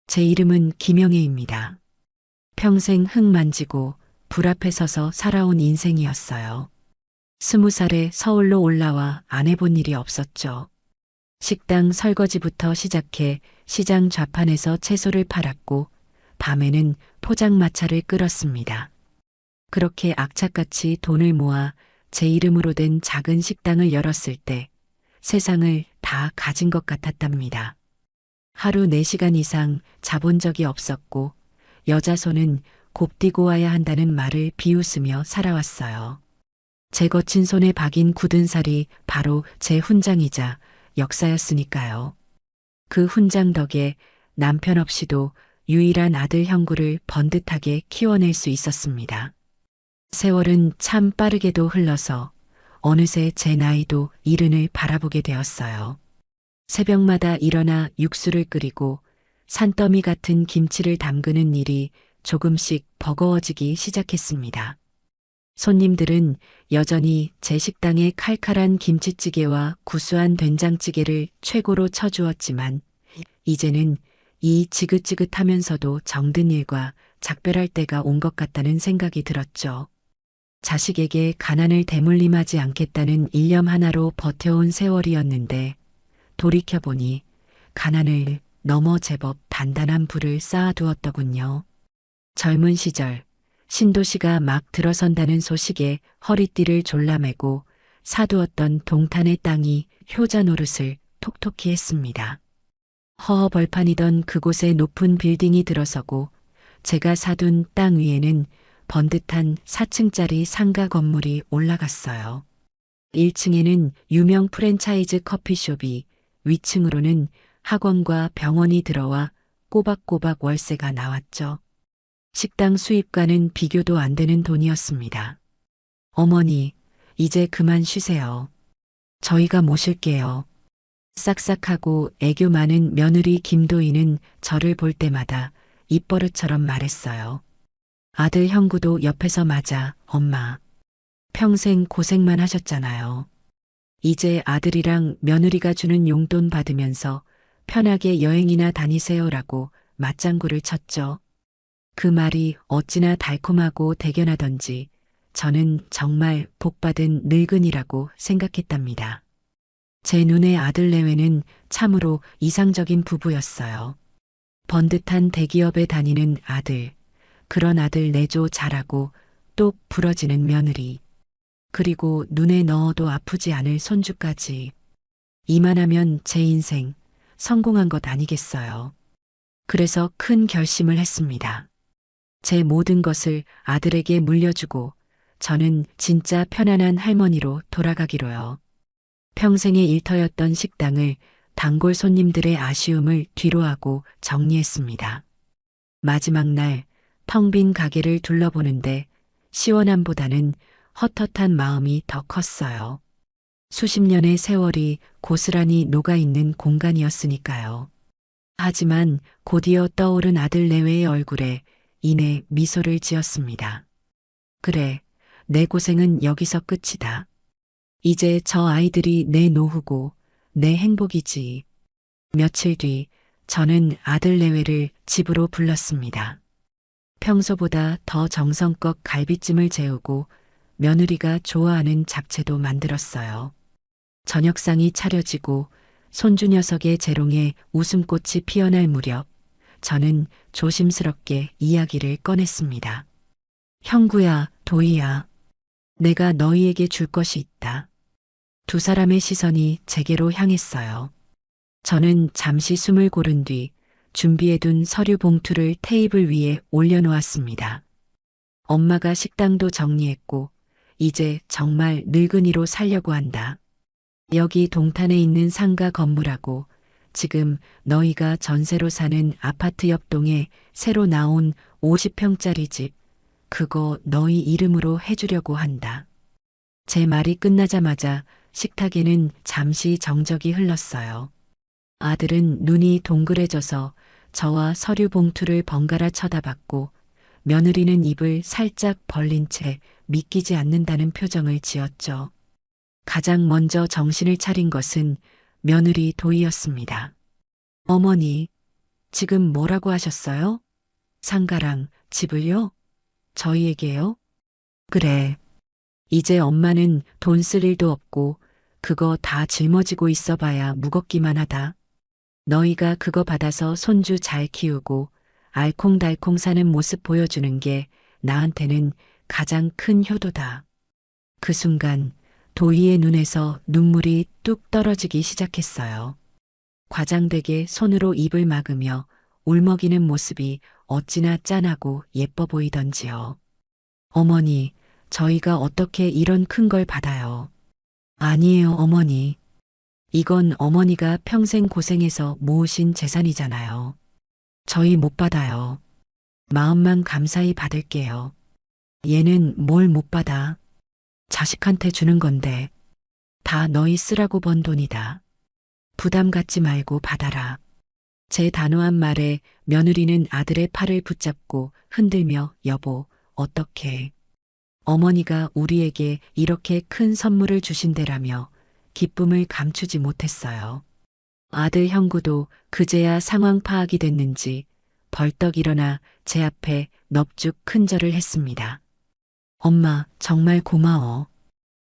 제 이름은 김영애입니다. 평생 흙 만지고 불 앞에 서서 살아온 인생이었어요. 20살에 서울로 올라와 안 해본 일이 없었죠. 식당 설거지부터 시작해 시장 좌판에서 채소를 팔았고 밤에는 포장마차를 끌었습니다. 그렇게 악착같이 돈을 모아 제 이름으로 된 작은 식당을 열었을 때 세상을 다 가진 것 같았답니다. 하루 4시간 이상 자본 적이 없었고 여자 손은 곱디고 와야 한다는 말을 비웃으며 살아왔어요. 제 거친 손에 박인 굳은 살이 바로 제 훈장이자 역사였으니까요. 그 훈장 덕에 남편 없이도 유일한 아들 형구를 번듯하게 키워낼 수 있었습니다. 세월은 참 빠르게도 흘러서 어느새 제 나이도 이른을 바라보게 되었어요. 새벽마다 일어나 육수를 끓이고 산더미 같은 김치를 담그는 일이 조금씩 버거워지기 시작했습니다. 손님들은 여전히 제 식당의 칼칼한 김치찌개와 구수한 된장찌개를 최고로 쳐주었지만 이제는 이 지긋지긋하면서도 정든 일과 작별할 때가 온 것 같다는 생각이 들었죠. 자식에게 가난을 대물림하지 않겠다는 일념 하나로 버텨온 세월이었는데 돌이켜보니 가난을 넘어 제법 단단한 불을 쌓아두었더군요. 젊은 시절 신도시가 막 들어선다는 소식에 허리띠를 졸라매고 사두었던 동탄의 땅이 효자 노릇을 톡톡히 했습니다. 허허벌판이던 그곳에 높은 빌딩이 들어서고 제가 사둔 땅 위에는 번듯한 4층짜리 상가 건물이 올라갔어요. 1층에는 유명 프랜차이즈 커피숍이, 위층으로는 학원과 병원이 들어와 꼬박꼬박 월세가 나왔죠. 식당 수입과는 비교도 안 되는 돈이었습니다. 어머니, 이제 그만 쉬세요. 저희가 모실게요. 싹싹하고 애교 많은 며느리 김도희는 저를 볼 때마다 입버릇처럼 말했어요. 아들 형구도 옆에서 맞아, 엄마. 평생 고생만 하셨잖아요. 이제 아들이랑 며느리가 주는 용돈 받으면서 편하게 여행이나 다니세요라고 맞장구를 쳤죠. 그 말이 어찌나 달콤하고 대견하던지 저는 정말 복받은 늙은이라고 생각했답니다. 제 눈에 아들 내외는 참으로 이상적인 부부였어요. 번듯한 대기업에 다니는 아들, 그런 아들 내조 잘하고 똑 부러지는 며느리, 그리고 눈에 넣어도 아프지 않을 손주까지. 이만하면 제 인생 성공한 것 아니겠어요. 그래서 큰 결심을 했습니다. 제 모든 것을 아들에게 물려주고 저는 진짜 편안한 할머니로 돌아가기로요. 평생의 일터였던 식당을 단골 손님들의 아쉬움을 뒤로하고 정리했습니다. 마지막 날 텅 빈 가게를 둘러보는데 시원함보다는 헛헛한 마음이 더 컸어요. 수십 년의 세월이 고스란히 녹아있는 공간이었으니까요. 하지만 곧이어 떠오른 아들 내외의 얼굴에 이내 미소를 지었습니다. 그래, 내 고생은 여기서 끝이다. 이제 저 아이들이 내 노후고 내 행복이지. 며칠 뒤 저는 아들 내외를 집으로 불렀습니다. 평소보다 더 정성껏 갈비찜을 재우고 며느리가 좋아하는 잡채도 만들었어요. 저녁상이 차려지고 손주 녀석의 재롱에 웃음꽃이 피어날 무렵 저는 조심스럽게 이야기를 꺼냈습니다. 형구야, 도희야, 내가 너희에게 줄 것이 있다. 두 사람의 시선이 제게로 향했어요. 저는 잠시 숨을 고른 뒤 준비해둔 서류 봉투를 테이블 위에 올려놓았습니다. 엄마가 식당도 정리했고 이제 정말 늙은이로 살려고 한다. 여기 동탄에 있는 상가 건물하고 지금 너희가 전세로 사는 아파트 옆동에 새로 나온 50평짜리 집, 그거 너희 이름으로 해주려고 한다. 제 말이 끝나자마자 식탁에는 잠시 정적이 흘렀어요. 아들은 눈이 동그래져서 저와 서류 봉투를 번갈아 쳐다봤고 며느리는 입을 살짝 벌린 채 믿기지 않는다는 표정을 지었죠. 가장 먼저 정신을 차린 것은 며느리 도희였습니다. 어머니, 지금 뭐라고 하셨어요? 상가랑 집을요? 저희에게요? 그래. 이제 엄마는 돈 쓸 일도 없고 그거 다 짊어지고 있어 봐야 무겁기만 하다. 너희가 그거 받아서 손주 잘 키우고 알콩달콩 사는 모습 보여주는 게 나한테는 가장 큰 효도다. 그 순간 도희의 눈에서 눈물이 뚝 떨어지기 시작했어요. 과장되게 손으로 입을 막으며 울먹이는 모습이 어찌나 짠하고 예뻐 보이던지요. 어머니, 저희가 어떻게 이런 큰 걸 받아요? 아니에요, 어머니. 이건 어머니가 평생 고생해서 모으신 재산이잖아요. 저희 못 받아요. 마음만 감사히 받을게요. 얘는 뭘 못 받아? 자식한테 주는 건데. 다 너희 쓰라고 번 돈이다. 부담 갖지 말고 받아라. 제 단호한 말에 며느리는 아들의 팔을 붙잡고 흔들며 여보, 어떡해. 어머니가 우리에게 이렇게 큰 선물을 주신대라며 기쁨을 감추지 못했어요. 아들 형구도 그제야 상황 파악이 됐는지 벌떡 일어나 제 앞에 넙죽 큰절을 했습니다. 엄마, 정말 고마워.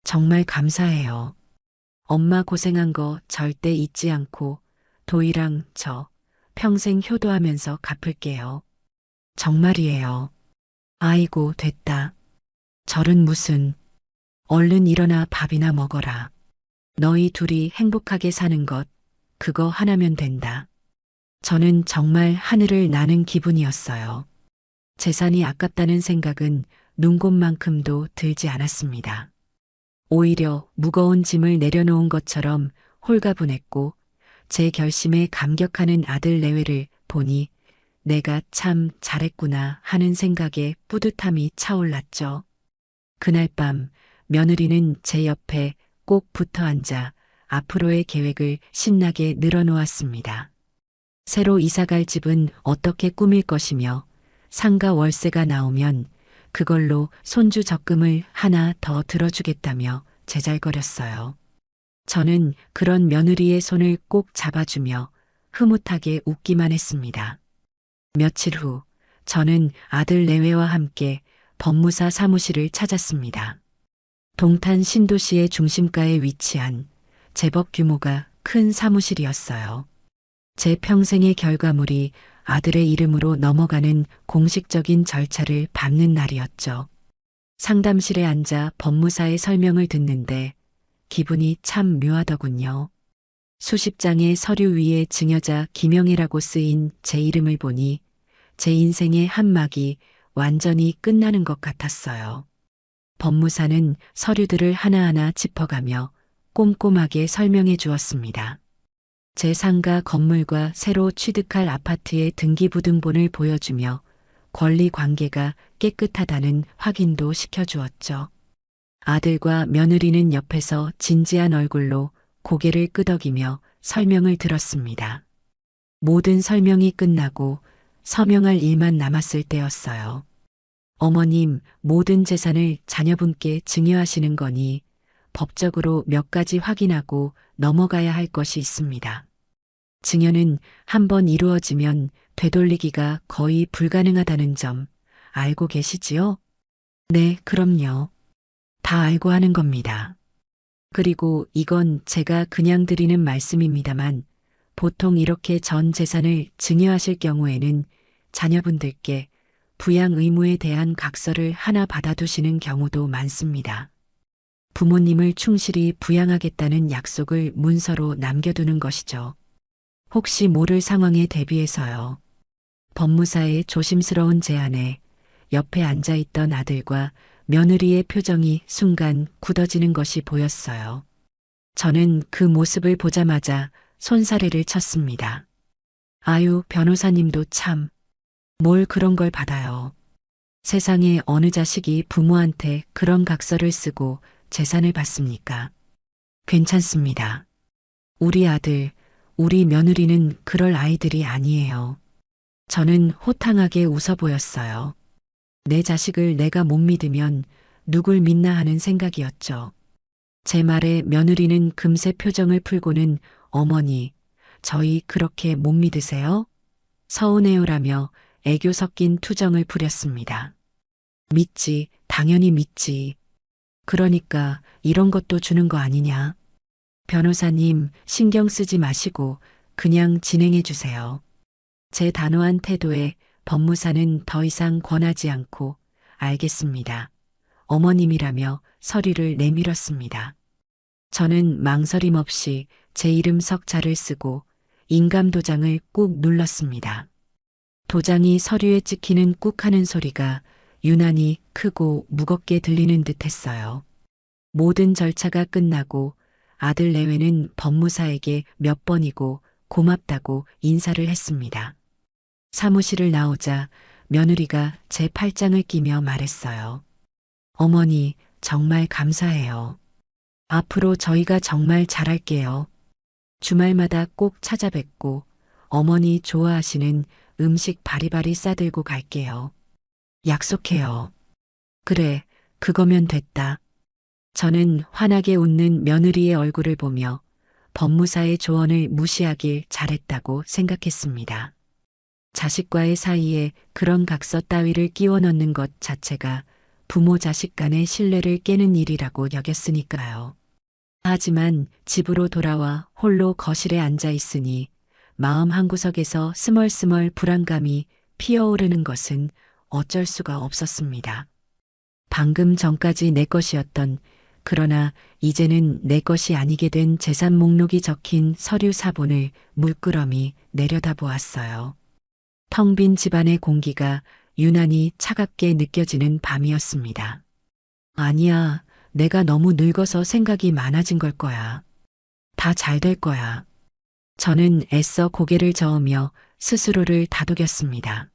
정말 감사해요. 엄마 고생한 거 절대 잊지 않고 도희랑 저 평생 효도하면서 갚을게요. 정말이에요. 아이고, 됐다. 절은 무슨. 얼른 일어나 밥이나 먹어라. 너희 둘이 행복하게 사는 것, 그거 하나면 된다. 저는 정말 하늘을 나는 기분이었어요. 재산이 아깝다는 생각은 눈곱만큼도 들지 않았습니다. 오히려 무거운 짐을 내려놓은 것처럼 홀가분했고 제 결심에 감격하는 아들 내외를 보니 내가 참 잘했구나 하는 생각에 뿌듯함이 차올랐죠. 그날 밤 며느리는 제 옆에 꼭 붙어 앉아 앞으로의 계획을 신나게 늘어놓았습니다. 새로 이사갈 집은 어떻게 꾸밀 것이며 상가 월세가 나오면 그걸로 손주 적금을 하나 더 들어주겠다며 제잘거렸어요. 저는 그런 며느리의 손을 꼭 잡아주며 흐뭇하게 웃기만 했습니다. 며칠 후 저는 아들 내외와 함께 법무사 사무실을 찾았습니다. 동탄 신도시의 중심가에 위치한 제법 규모가 큰 사무실이었어요. 제 평생의 결과물이 아들의 이름으로 넘어가는 공식적인 절차를 밟는 날이었죠. 상담실에 앉아 법무사의 설명을 듣는데 기분이 참 묘하더군요. 수십 장의 서류 위에 증여자 김영애라고 쓰인 제 이름을 보니 제 인생의 한 막이 완전히 끝나는 것 같았어요. 법무사는 서류들을 하나하나 짚어가며 꼼꼼하게 설명해 주었습니다. 제 상가 건물과 새로 취득할 아파트의 등기부등본을 보여주며 권리 관계가 깨끗하다는 확인도 시켜주었죠. 아들과 며느리는 옆에서 진지한 얼굴로 고개를 끄덕이며 설명을 들었습니다. 모든 설명이 끝나고 서명할 일만 남았을 때였어요. 어머님, 모든 재산을 자녀분께 증여하시는 거니 법적으로 몇 가지 확인하고 넘어가야 할 것이 있습니다. 증여는 한번 이루어지면 되돌리기가 거의 불가능하다는 점 알고 계시지요? 네, 그럼요. 다 알고 하는 겁니다. 그리고 이건 제가 그냥 드리는 말씀입니다만 보통 이렇게 전 재산을 증여하실 경우에는 자녀분들께 부양 의무에 대한 각서를 하나 받아두시는 경우도 많습니다. 부모님을 충실히 부양하겠다는 약속을 문서로 남겨두는 것이죠. 혹시 모를 상황에 대비해서요. 법무사의 조심스러운 제안에 옆에 앉아있던 아들과 며느리의 표정이 순간 굳어지는 것이 보였어요. 저는 그 모습을 보자마자 손사래를 쳤습니다. 아유, 변호사님도 참, 뭘 그런 걸 받아요. 세상에 어느 자식이 부모한테 그런 각서를 쓰고 재산을 받습니까? 괜찮습니다. 우리 아들, 우리 며느리는 그럴 아이들이 아니에요. 저는 호탕하게 웃어 보였어요. 내 자식을 내가 못 믿으면 누굴 믿나 하는 생각이었죠. 제 말에 며느리는 금세 표정을 풀고는 어머니, 저희 그렇게 못 믿으세요? 서운해요라며 애교 섞인 투정을 부렸습니다. 믿지, 당연히 믿지. 그러니까 이런 것도 주는 거 아니냐. 변호사님, 신경 쓰지 마시고 그냥 진행해 주세요. 제 단호한 태도에 법무사는 더 이상 권하지 않고 알겠습니다. 어머님이라며 서류를 내밀었습니다. 저는 망설임 없이 제 이름 석자를 쓰고 인감도장을 꾹 눌렀습니다. 도장이 서류에 찍히는 꾹 하는 소리가 유난히 크고 무겁게 들리는 듯 했어요. 모든 절차가 끝나고 아들 내외는 법무사에게 몇 번이고 고맙다고 인사를 했습니다. 사무실을 나오자 며느리가 제 팔짱을 끼며 말했어요. 어머니, 정말 감사해요. 앞으로 저희가 정말 잘할게요. 주말마다 꼭 찾아뵙고 어머니 좋아하시는 음식 바리바리 싸들고 갈게요. 약속해요. 그래, 그거면 됐다. 저는 환하게 웃는 며느리의 얼굴을 보며 법무사의 조언을 무시하길 잘했다고 생각했습니다. 자식과의 사이에 그런 각서 따위를 끼워 넣는 것 자체가 부모 자식 간의 신뢰를 깨는 일이라고 여겼으니까요. 하지만 집으로 돌아와 홀로 거실에 앉아 있으니 마음 한구석에서 스멀스멀 불안감이 피어오르는 것은 어쩔 수가 없었습니다. 방금 전까지 내 것이었던, 그러나 이제는 내 것이 아니게 된 재산 목록이 적힌 서류 사본을 물끄러미 내려다보았어요. 텅 빈 집안의 공기가 유난히 차갑게 느껴지는 밤이었습니다. 아니야, 내가 너무 늙어서 생각이 많아진 걸 거야. 다 잘 될 거야. 저는 애써 고개를 저으며 스스로를 다독였습니다.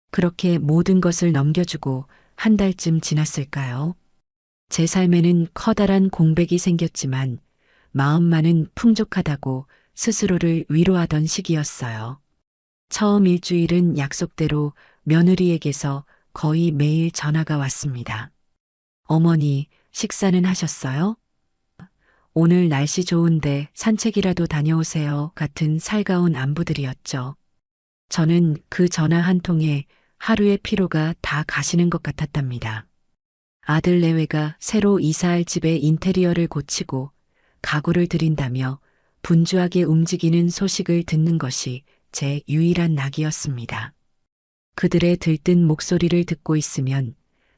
그렇게 모든 것을 넘겨주고 한 달쯤 지났을까요? 제 삶에는 커다란 공백이 생겼지만 마음만은 풍족하다고 스스로를 위로하던 시기였어요. 처음 일주일은 약속대로 며느리에게서 거의 매일 전화가 왔습니다. 어머니, 식사는 하셨어요? 오늘 날씨 좋은데 산책이라도 다녀오세요 같은 살가운 안부들이었죠. 저는 그 전화 한 통에 하루의 피로가 다 가시는 것 같았답니다. 아들 내외가 새로 이사할 집의 인테리어를 고치고 가구를 들인다며 분주하게 움직이는 소식을 듣는 것이 제 유일한 낙이었습니다. 그들의 들뜬 목소리를 듣고 있으면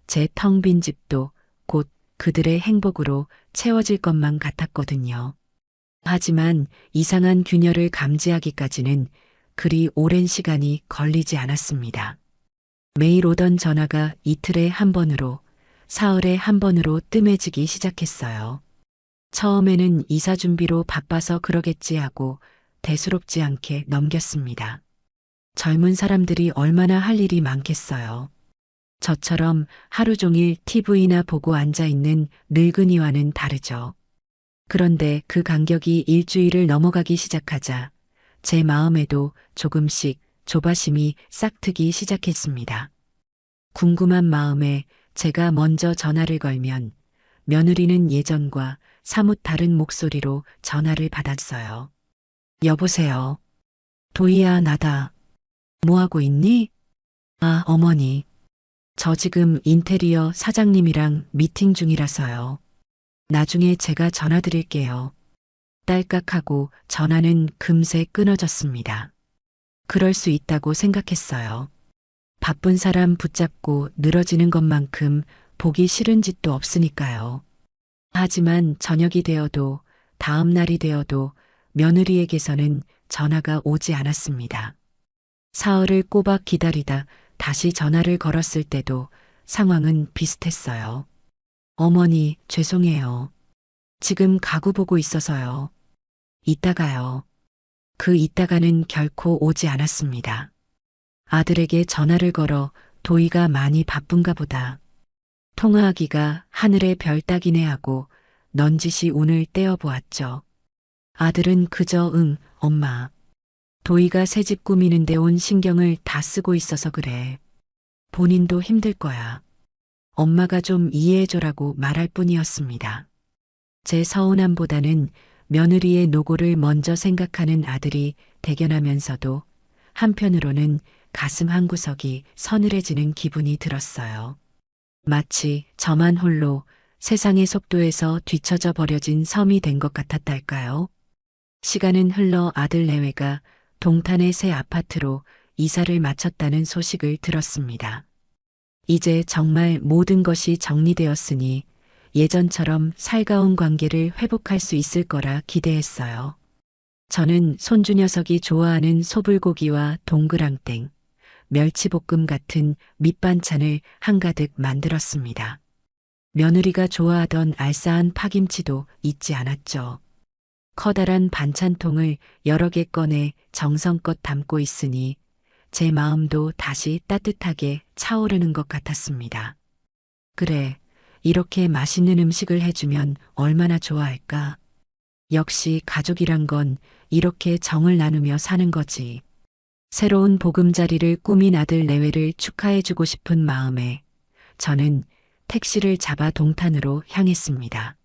제 텅 빈 집도 곧 그들의 행복으로 채워질 것만 같았거든요. 하지만 이상한 균열을 감지하기까지는 그리 오랜 시간이 걸리지 않았습니다. 매일 오던 전화가 이틀에 한 번으로, 사흘에 한 번으로 뜸해지기 시작했어요. 처음에는 이사 준비로 바빠서 그러겠지 하고 대수롭지 않게 넘겼습니다. 젊은 사람들이 얼마나 할 일이 많겠어요. 저처럼 하루 종일 TV나 보고 앉아있는 늙은이와는 다르죠. 그런데 그 간격이 일주일을 넘어가기 시작하자 제 마음에도 조금씩 조바심이 싹트기 시작했습니다. 궁금한 마음에 제가 먼저 전화를 걸면 며느리는 예전과 사뭇 다른 목소리로 전화를 받았어요. 여보세요. 도희야, 나다. 뭐하고 있니? 아, 어머니. 저 지금 인테리어 사장님이랑 미팅 중이라서요. 나중에 제가 전화 드릴게요. 딸깍하고 전화는 금세 끊어졌습니다. 그럴 수 있다고 생각했어요. 바쁜 사람 붙잡고 늘어지는 것만큼 보기 싫은 짓도 없으니까요. 하지만 저녁이 되어도 다음 날이 되어도 며느리에게서는 전화가 오지 않았습니다. 사흘을 꼬박 기다리다 다시 전화를 걸었을 때도 상황은 비슷했어요. 어머니, 죄송해요. 지금 가구 보고 있어서요. 이따가요. 그 이따가는 결코 오지 않았습니다. 아들에게 전화를 걸어 도희가 많이 바쁜가 보다. 통화하기가 하늘의 별 따기네 하고 넌지시 운을 떼어보았죠. 아들은 그저 응, 엄마. 도희가 새집 꾸미는데 온 신경을 다 쓰고 있어서 그래. 본인도 힘들 거야. 엄마가 좀 이해해줘라고 말할 뿐이었습니다. 제 서운함보다는 며느리의 노고를 먼저 생각하는 아들이 대견하면서도 한편으로는 가슴 한구석이 서늘해지는 기분이 들었어요. 마치 저만 홀로 세상의 속도에서 뒤처져 버려진 섬이 된 것 같았달까요? 시간은 흘러 아들 내외가 동탄의 새 아파트로 이사를 마쳤다는 소식을 들었습니다. 이제 정말 모든 것이 정리되었으니 예전처럼 살가운 관계를 회복할 수 있을 거라 기대했어요. 저는 손주 녀석이 좋아하는 소불고기와 동그랑땡, 멸치볶음 같은 밑반찬을 한가득 만들었습니다. 며느리가 좋아하던 알싸한 파김치도 잊지 않았죠. 커다란 반찬통을 여러 개 꺼내 정성껏 담고 있으니 제 마음도 다시 따뜻하게 차오르는 것 같았습니다. 그래, 이렇게 맛있는 음식을 해주면 얼마나 좋아할까? 역시 가족이란 건 이렇게 정을 나누며 사는 거지. 새로운 보금자리를 꾸민 아들 내외를 축하해주고 싶은 마음에 저는 택시를 잡아 동탄으로 향했습니다.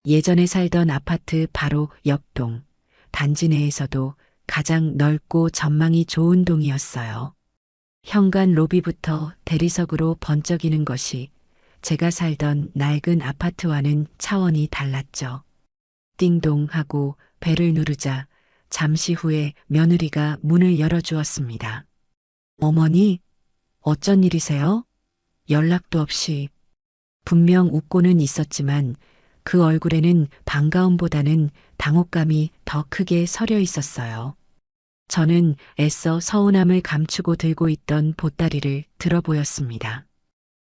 예전에 살던 아파트 바로 옆동, 단지 내에서도 가장 넓고 전망이 좋은 동이었어요. 현관 로비부터 대리석으로 번쩍이는 것이 제가 살던 낡은 아파트와는 차원이 달랐죠. 띵동 하고 벨을 누르자 잠시 후에 며느리가 문을 열어주었습니다. 어머니, 어쩐 일이세요? 연락도 없이. 분명 웃고는 있었지만 그 얼굴에는 반가움보다는 당혹감이 더 크게 서려 있었어요. 저는 애써 서운함을 감추고 들고 있던 보따리를 들어보였습니다.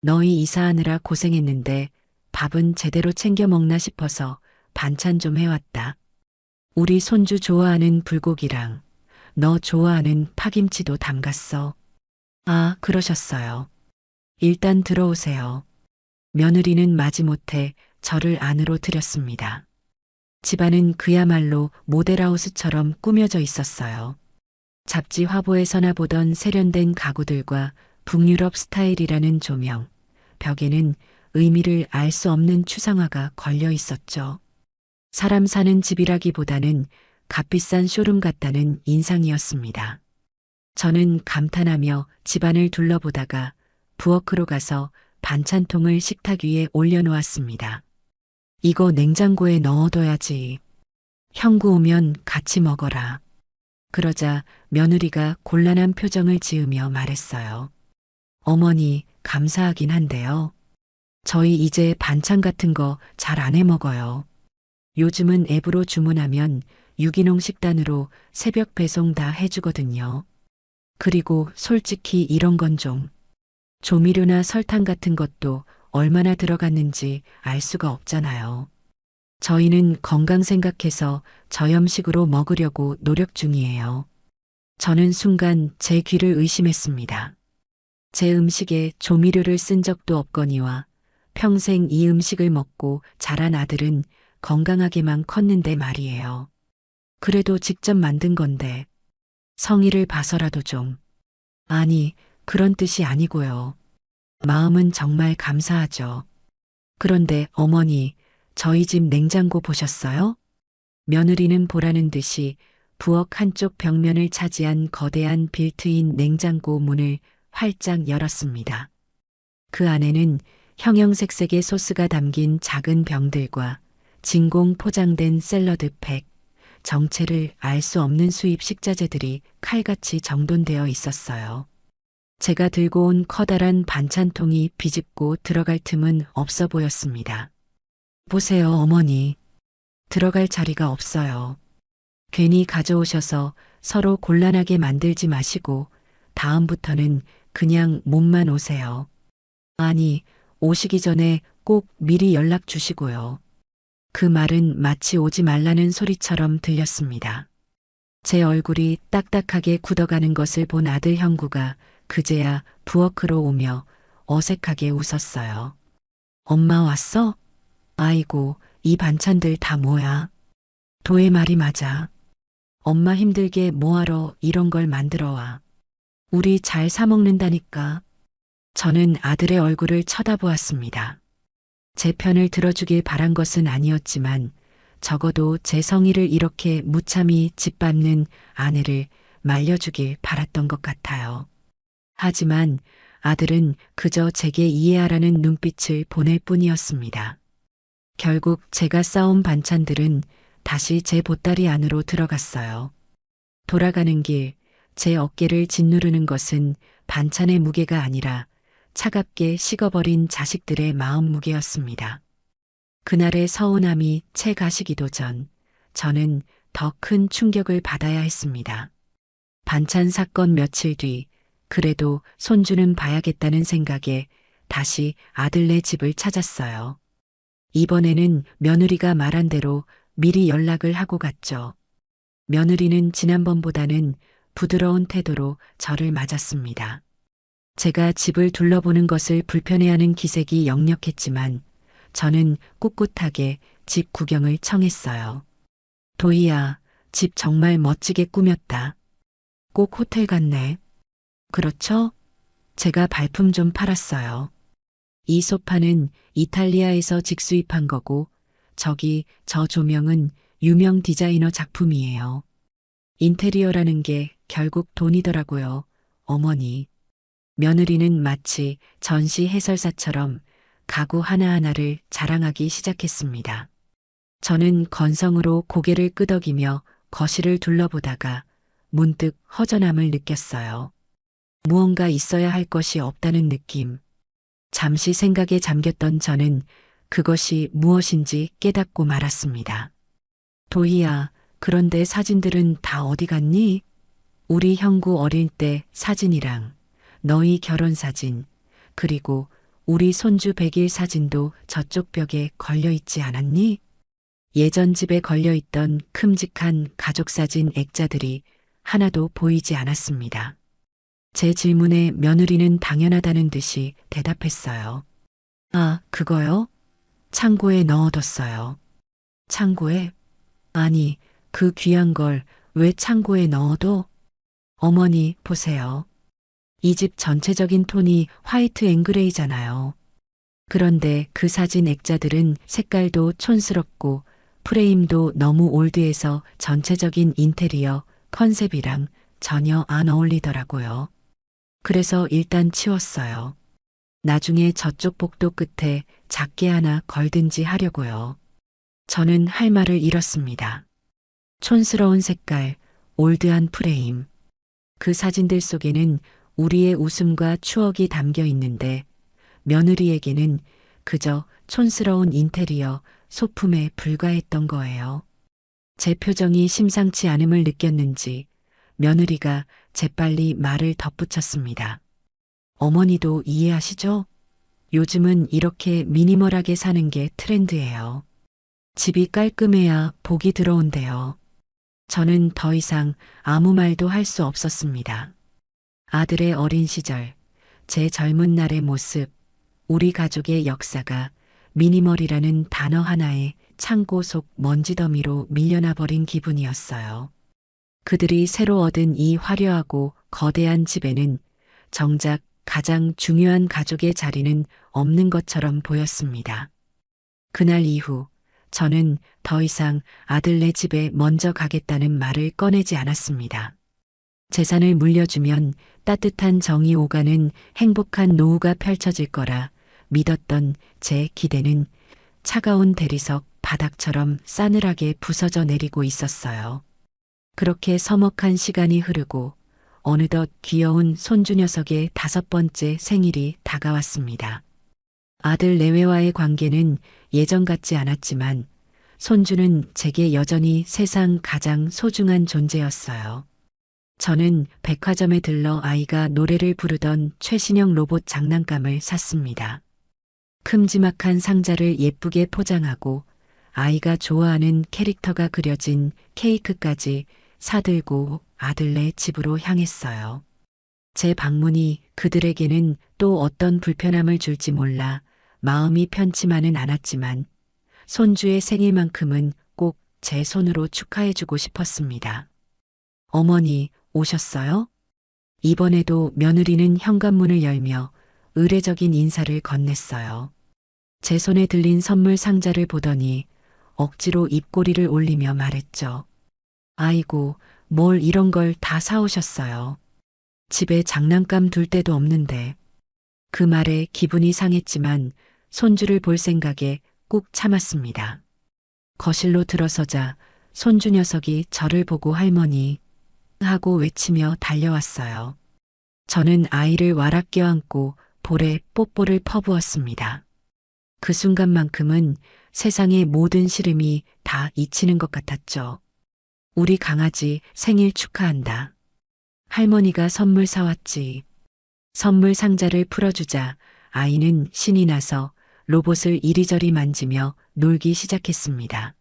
너희 이사하느라 고생했는데 밥은 제대로 챙겨 먹나 싶어서 반찬 좀 해왔다. 우리 손주 좋아하는 불고기랑 너 좋아하는 파김치도 담갔어. 아, 그러셨어요. 일단 들어오세요. 며느리는 마지못해 저를 안으로 들였습니다. 집안은 그야말로 모델하우스처럼 꾸며져 있었어요. 잡지 화보에서나 보던 세련된 가구들과 북유럽 스타일이라는 조명, 벽에는 의미를 알 수 없는 추상화가 걸려 있었죠. 사람 사는 집이라기보다는 값비싼 쇼룸 같다는 인상이었습니다. 저는 감탄하며 집안을 둘러보다가 부엌으로 가서 반찬통을 식탁 위에 올려놓았습니다. 이거 냉장고에 넣어둬야지. 형구 오면 같이 먹어라. 그러자 며느리가 곤란한 표정을 지으며 말했어요. 어머니, 감사하긴 한데요. 저희 이제 반찬 같은 거 잘 안 해 먹어요. 요즘은 앱으로 주문하면 유기농 식단으로 새벽 배송 다 해주거든요. 그리고 솔직히 이런 건 좀 조미료나 설탕 같은 것도 얼마나 들어갔는지 알 수가 없잖아요. 저희는 건강 생각해서 저염식으로 먹으려고 노력 중이에요. 저는 순간 제 귀를 의심했습니다. 제 음식에 조미료를 쓴 적도 없거니와 평생 이 음식을 먹고 자란 아들은 건강하게만 컸는데 말이에요. 그래도 직접 만든 건데 성의를 봐서라도 좀. 아니, 그런 뜻이 아니고요. 마음은 정말 감사하죠. 그런데 어머니, 저희 집 냉장고 보셨어요? 며느리는 보라는 듯이 부엌 한쪽 벽면을 차지한 거대한 빌트인 냉장고 문을 활짝 열었습니다. 그 안에는 형형색색의 소스가 담긴 작은 병들과 진공 포장된 샐러드팩, 정체를 알 수 없는 수입 식자재들이 칼같이 정돈되어 있었어요. 제가 들고 온 커다란 반찬통이 비집고 들어갈 틈은 없어 보였습니다. 보세요, 어머니. 들어갈 자리가 없어요. 괜히 가져오셔서 서로 곤란하게 만들지 마시고 다음부터는 그냥 몸만 오세요. 아니, 오시기 전에 꼭 미리 연락 주시고요. 그 말은 마치 오지 말라는 소리처럼 들렸습니다. 제 얼굴이 딱딱하게 굳어가는 것을 본 아들 형구가 그제야 부엌으로 오며 어색하게 웃었어요. 엄마 왔어? 아이고, 이 반찬들 다 뭐야? 도의 말이 맞아. 엄마 힘들게 뭐하러 이런 걸 만들어 와. 우리 잘 사 먹는다니까. 저는 아들의 얼굴을 쳐다보았습니다. 제 편을 들어주길 바란 것은 아니었지만 적어도 제 성의를 이렇게 무참히 짓밟는 아내를 말려주길 바랐던 것 같아요. 하지만 아들은 그저 제게 이해하라는 눈빛을 보낼 뿐이었습니다. 결국 제가 싸온 반찬들은 다시 제 보따리 안으로 들어갔어요. 돌아가는 길, 제 어깨를 짓누르는 것은 반찬의 무게가 아니라 차갑게 식어버린 자식들의 마음 무게였습니다. 그날의 서운함이 채 가시기도 전, 저는 더 큰 충격을 받아야 했습니다. 반찬 사건 며칠 뒤, 그래도 손주는 봐야겠다는 생각에 다시 아들네 집을 찾았어요. 이번에는 며느리가 말한 대로 미리 연락을 하고 갔죠. 며느리는 지난번보다는 부드러운 태도로 저를 맞았습니다. 제가 집을 둘러보는 것을 불편해하는 기색이 역력했지만 저는 꿋꿋하게 집 구경을 청했어요. 도희야, 집 정말 멋지게 꾸몄다. 꼭 호텔 같네. 그렇죠? 제가 발품 좀 팔았어요. 이 소파는 이탈리아에서 직수입한 거고, 저 조명은 유명 디자이너 작품이에요. 인테리어라는 게 결국 돈이더라고요, 어머니. 며느리는 마치 전시 해설사처럼 가구 하나하나를 자랑하기 시작했습니다. 저는 건성으로 고개를 끄덕이며 거실을 둘러보다가 문득 허전함을 느꼈어요. 무언가 있어야 할 것이 없다는 느낌. 잠시 생각에 잠겼던 저는 그것이 무엇인지 깨닫고 말았습니다. 도희야, 그런데 사진들은 다 어디 갔니? 우리 형구 어릴 때 사진이랑 너희 결혼 사진, 그리고 우리 손주 100일 사진도 저쪽 벽에 걸려 있지 않았니? 예전 집에 걸려 있던 큼직한 가족 사진 액자들이 하나도 보이지 않았습니다. 제 질문에 며느리는 당연하다는 듯이 대답했어요. 아, 그거요? 창고에 넣어뒀어요. 창고에? 아니, 그 귀한 걸 왜 창고에 넣어둬? 어머니, 보세요. 이 집 전체적인 톤이 화이트 앵그레이잖아요. 그런데 그 사진 액자들은 색깔도 촌스럽고 프레임도 너무 올드해서 전체적인 인테리어 컨셉이랑 전혀 안 어울리더라고요. 그래서 일단 치웠어요. 나중에 저쪽 복도 끝에 작게 하나 걸든지 하려고요. 저는 할 말을 잃었습니다. 촌스러운 색깔, 올드한 프레임. 그 사진들 속에는 우리의 웃음과 추억이 담겨 있는데 며느리에게는 그저 촌스러운 인테리어, 소품에 불과했던 거예요. 제 표정이 심상치 않음을 느꼈는지 며느리가 재빨리 말을 덧붙였습니다. 어머니도 이해하시죠? 요즘은 이렇게 미니멀하게 사는 게 트렌드예요. 집이 깔끔해야 복이 들어온대요. 저는 더 이상 아무 말도 할 수 없었습니다. 아들의 어린 시절, 제 젊은 날의 모습, 우리 가족의 역사가 미니멀이라는 단어 하나에 창고 속 먼지 더미로 밀려나 버린 기분이었어요. 그들이 새로 얻은 이 화려하고 거대한 집에는 정작 가장 중요한 가족의 자리는 없는 것처럼 보였습니다. 그날 이후 저는 더 이상 아들네 집에 먼저 가겠다는 말을 꺼내지 않았습니다. 재산을 물려주면 따뜻한 정이 오가는 행복한 노후가 펼쳐질 거라 믿었던 제 기대는 차가운 대리석 바닥처럼 싸늘하게 부서져 내리고 있었어요. 그렇게 서먹한 시간이 흐르고 어느덧 귀여운 손주 녀석의 5번째 생일이 다가왔습니다. 아들 내외와의 관계는 예전 같지 않았지만 손주는 제게 여전히 세상 가장 소중한 존재였어요. 저는 백화점에 들러 아이가 노래를 부르던 최신형 로봇 장난감을 샀습니다. 큼지막한 상자를 예쁘게 포장하고 아이가 좋아하는 캐릭터가 그려진 케이크까지 사들고 아들네 집으로 향했어요. 제 방문이 그들에게는 또 어떤 불편함을 줄지 몰라 마음이 편치만은 않았지만 손주의 생일만큼은 꼭 제 손으로 축하해주고 싶었습니다. 어머니, 오셨어요? 이번에도 며느리는 현관문을 열며 의례적인 인사를 건넸어요. 제 손에 들린 선물 상자를 보더니 억지로 입꼬리를 올리며 말했죠. 아이고, 뭘 이런 걸 다 사오셨어요. 집에 장난감 둘 데도 없는데. 그 말에 기분이 상했지만 손주를 볼 생각에 꾹 참았습니다. 거실로 들어서자 손주 녀석이 저를 보고 할머니 하고 외치며 달려왔어요. 저는 아이를 와락 껴안고 볼에 뽀뽀를 퍼부었습니다. 그 순간만큼은 세상의 모든 시름이 다 잊히는 것 같았죠. 우리 강아지 생일 축하한다. 할머니가 선물 사왔지. 선물 상자를 풀어주자 아이는 신이 나서 로봇을 이리저리 만지며 놀기 시작했습니다.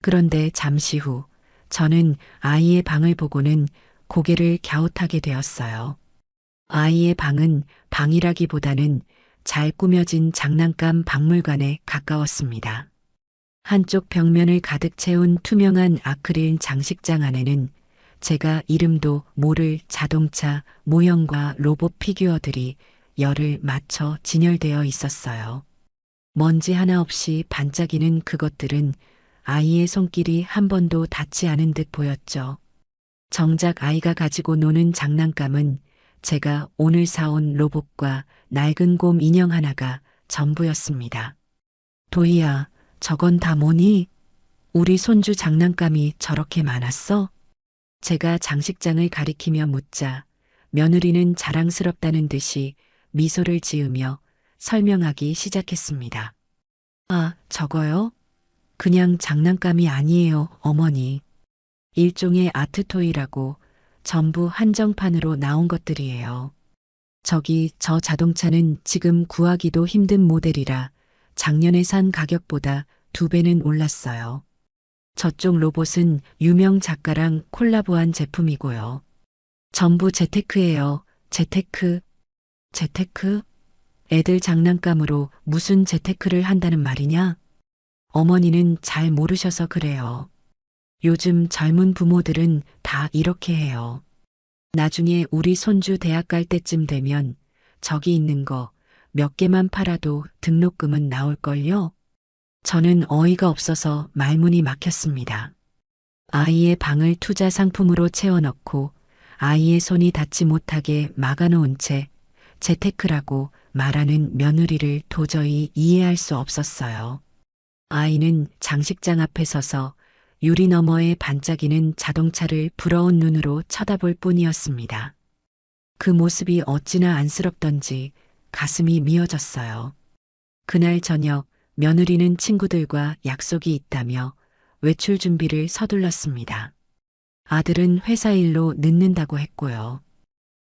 그런데 잠시 후 저는 아이의 방을 보고는 고개를 갸웃하게 되었어요. 아이의 방은 방이라기보다는 잘 꾸며진 장난감 박물관에 가까웠습니다. 한쪽 벽면을 가득 채운 투명한 아크릴 장식장 안에는 제가 이름도 모를 자동차, 모형과 로봇 피규어들이 열을 맞춰 진열되어 있었어요. 먼지 하나 없이 반짝이는 그것들은 아이의 손길이 한 번도 닿지 않은 듯 보였죠. 정작 아이가 가지고 노는 장난감은 제가 오늘 사온 로봇과 낡은 곰 인형 하나가 전부였습니다. 도희야, 저건 다 뭐니? 우리 손주 장난감이 저렇게 많았어? 제가 장식장을 가리키며 묻자 며느리는 자랑스럽다는 듯이 미소를 지으며 설명하기 시작했습니다. 아, 저거요? 그냥 장난감이 아니에요, 어머니. 일종의 아트토이라고 전부 한정판으로 나온 것들이에요. 저기 저 자동차는 지금 구하기도 힘든 모델이라 작년에 산 가격보다 2배는 올랐어요. 저쪽 로봇은 유명 작가랑 콜라보한 제품이고요. 전부 재테크예요. 재테크. 재테크? 애들 장난감으로 무슨 재테크를 한다는 말이냐? 어머니는 잘 모르셔서 그래요. 요즘 젊은 부모들은 다 이렇게 해요. 나중에 우리 손주 대학 갈 때쯤 되면 저기 있는 거 몇 개만 팔아도 등록금은 나올걸요? 저는 어이가 없어서 말문이 막혔습니다. 아이의 방을 투자 상품으로 채워넣고 아이의 손이 닿지 못하게 막아놓은 채 재테크라고 말하는 며느리를 도저히 이해할 수 없었어요. 아이는 장식장 앞에 서서 유리 너머에 반짝이는 자동차를 부러운 눈으로 쳐다볼 뿐이었습니다. 그 모습이 어찌나 안쓰럽던지 가슴이 미어졌어요. 그날 저녁 며느리는 친구들과 약속이 있다며 외출 준비를 서둘렀습니다. 아들은 회사 일로 늦는다고 했고요.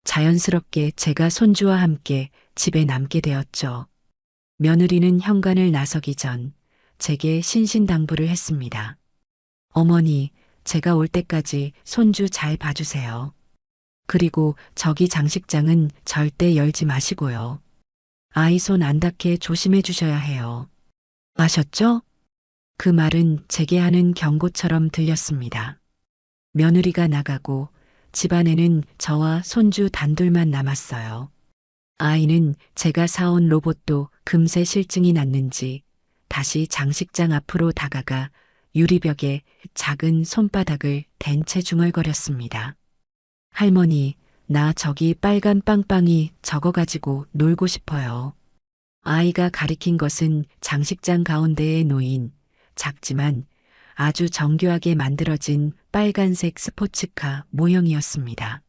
자연스럽게 제가 손주와 함께 집에 남게 되었죠. 며느리는 현관을 나서기 전 제게 신신당부를 했습니다. 어머니, 제가 올 때까지 손주 잘 봐주세요. 그리고 저기 장식장은 절대 열지 마시고요. 아이 손 안 닿게 조심해 주셔야 해요. 아셨죠? 그 말은 제게 하는 경고처럼 들렸습니다. 며느리가 나가고 집안에는 저와 손주 단둘만 남았어요. 아이는 제가 사온 로봇도 금세 실증이 났는지 다시 장식장 앞으로 다가가 유리벽에 작은 손바닥을 댄 채 중얼거렸습니다. 할머니, 나 저기 빨간 빵빵이 저거 가지고 놀고 싶어요. 아이가 가리킨 것은 장식장 가운데에 놓인 작지만 아주 정교하게 만들어진 빨간색 스포츠카 모형이었습니다.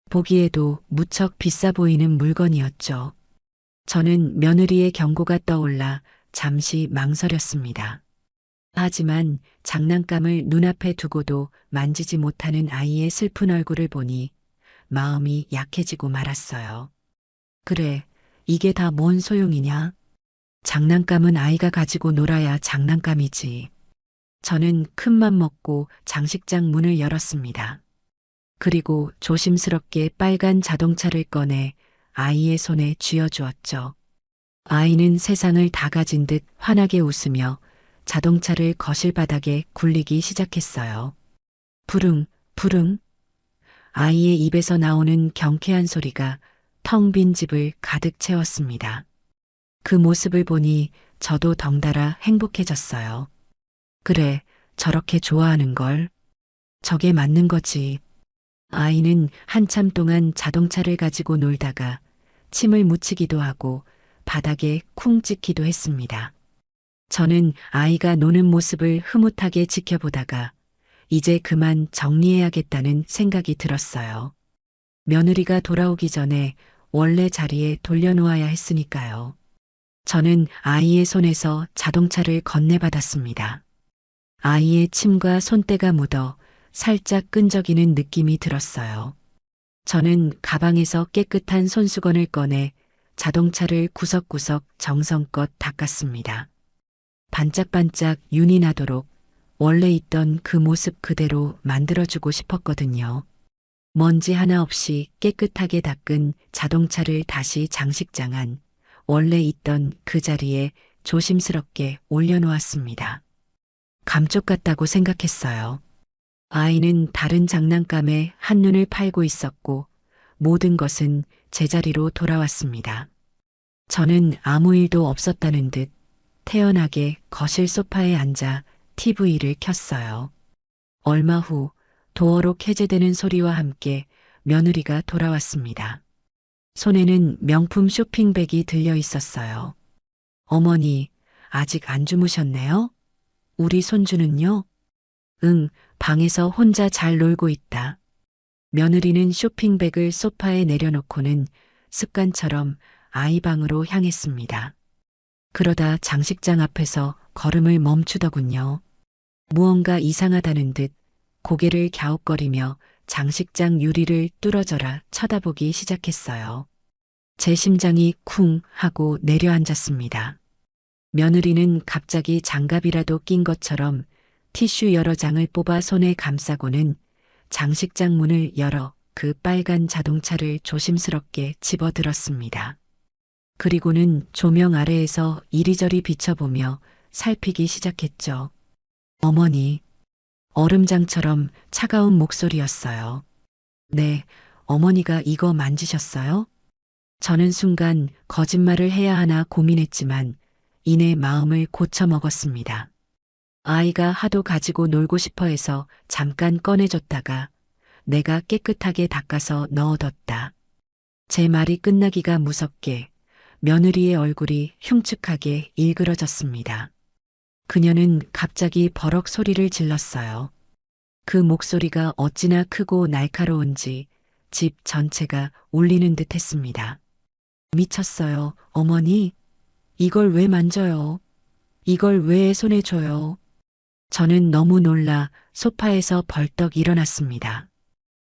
보기에도 무척 비싸 보이는 물건이었죠. 저는 며느리의 경고가 떠올라 잠시 망설였습니다. 하지만 장난감을 눈앞에 두고도 만지지 못하는 아이의 슬픈 얼굴을 보니 마음이 약해지고 말았어요. 그래, 이게 다 뭔 소용이냐? 장난감은 아이가 가지고 놀아야 장난감이지. 저는 큰맘 먹고 장식장 문을 열었습니다. 그리고 조심스럽게 빨간 자동차를 꺼내 아이의 손에 쥐어주었죠. 아이는 세상을 다 가진 듯 환하게 웃으며 자동차를 거실 바닥에 굴리기 시작했어요. 부릉, 부릉. 아이의 입에서 나오는 경쾌한 소리가 텅 빈 집을 가득 채웠습니다. 그 모습을 보니 저도 덩달아 행복해졌어요. 그래, 저렇게 좋아하는 걸. 저게 맞는 거지. 아이는 한참 동안 자동차를 가지고 놀다가 침을 묻히기도 하고 바닥에 쿵 찍기도 했습니다. 저는 아이가 노는 모습을 흐뭇하게 지켜보다가 이제 그만 정리해야겠다는 생각이 들었어요. 며느리가 돌아오기 전에 원래 자리에 돌려놓아야 했으니까요. 저는 아이의 손에서 자동차를 건네받았습니다. 아이의 침과 손때가 묻어 살짝 끈적이는 느낌이 들었어요. 저는 가방에서 깨끗한 손수건을 꺼내 자동차를 구석구석 정성껏 닦았습니다. 반짝반짝 윤이 나도록 원래 있던 그 모습 그대로 만들어주고 싶었거든요. 먼지 하나 없이 깨끗하게 닦은 자동차를 다시 장식장한 원래 있던 그 자리에 조심스럽게 올려놓았습니다. 감쪽 같다고 생각했어요. 아이는 다른 장난감에 한눈을 팔고 있었고 모든 것은 제자리로 돌아왔습니다. 저는 아무 일도 없었다는 듯 태연하게 거실 소파에 앉아 TV를 켰어요. 얼마 후 도어록 해제되는 소리와 함께 며느리가 돌아왔습니다. 손에는 명품 쇼핑백이 들려 있었어요. 어머니, 아직 안 주무셨네요? 우리 손주는요? 응, 방에서 혼자 잘 놀고 있다. 며느리는 쇼핑백을 소파에 내려놓고는 습관처럼 아이 방으로 향했습니다. 그러다 장식장 앞에서 걸음을 멈추더군요. 무언가 이상하다는 듯 고개를 갸웃거리며 장식장 유리를 뚫어져라 쳐다보기 시작했어요. 제 심장이 쿵 하고 내려앉았습니다. 며느리는 갑자기 장갑이라도 낀 것처럼 티슈 여러 장을 뽑아 손에 감싸고는 장식장 문을 열어 그 빨간 자동차를 조심스럽게 집어들었습니다. 그리고는 조명 아래에서 이리저리 비춰보며 살피기 시작했죠. 어머니, 얼음장처럼 차가운 목소리였어요. 네, 어머니가 이거 만지셨어요? 저는 순간 거짓말을 해야 하나 고민했지만 이내 마음을 고쳐먹었습니다. 아이가 하도 가지고 놀고 싶어 해서 잠깐 꺼내줬다가 내가 깨끗하게 닦아서 넣어뒀다. 제 말이 끝나기가 무섭게 며느리의 얼굴이 흉측하게 일그러졌습니다. 그녀는 갑자기 버럭 소리를 질렀어요. 그 목소리가 어찌나 크고 날카로운지 집 전체가 울리는 듯 했습니다. 미쳤어요, 어머니. 이걸 왜 만져요? 이걸 왜 손에 줘요? 저는 너무 놀라 소파에서 벌떡 일어났습니다.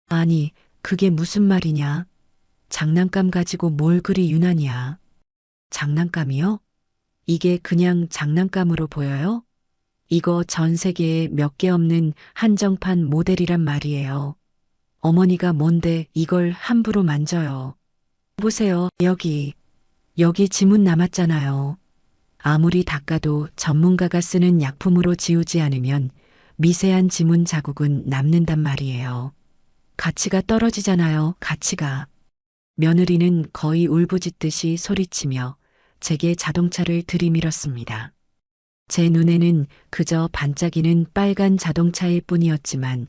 아니, 그게 무슨 말이냐? 장난감 가지고 뭘 그리 유난이야? 장난감이요? 이게 그냥 장난감으로 보여요? 이거 전 세계에 몇 개 없는 한정판 모델이란 말이에요. 어머니가 뭔데 이걸 함부로 만져요. 보세요, 여기 지문 남았잖아요. 아무리 닦아도 전문가가 쓰는 약품으로 지우지 않으면 미세한 지문 자국은 남는단 말이에요. 가치가 떨어지잖아요, 가치가. 며느리는 거의 울부짖듯이 소리치며 제게 자동차를 들이밀었습니다. 제 눈에는 그저 반짝이는 빨간 자동차일 뿐이었지만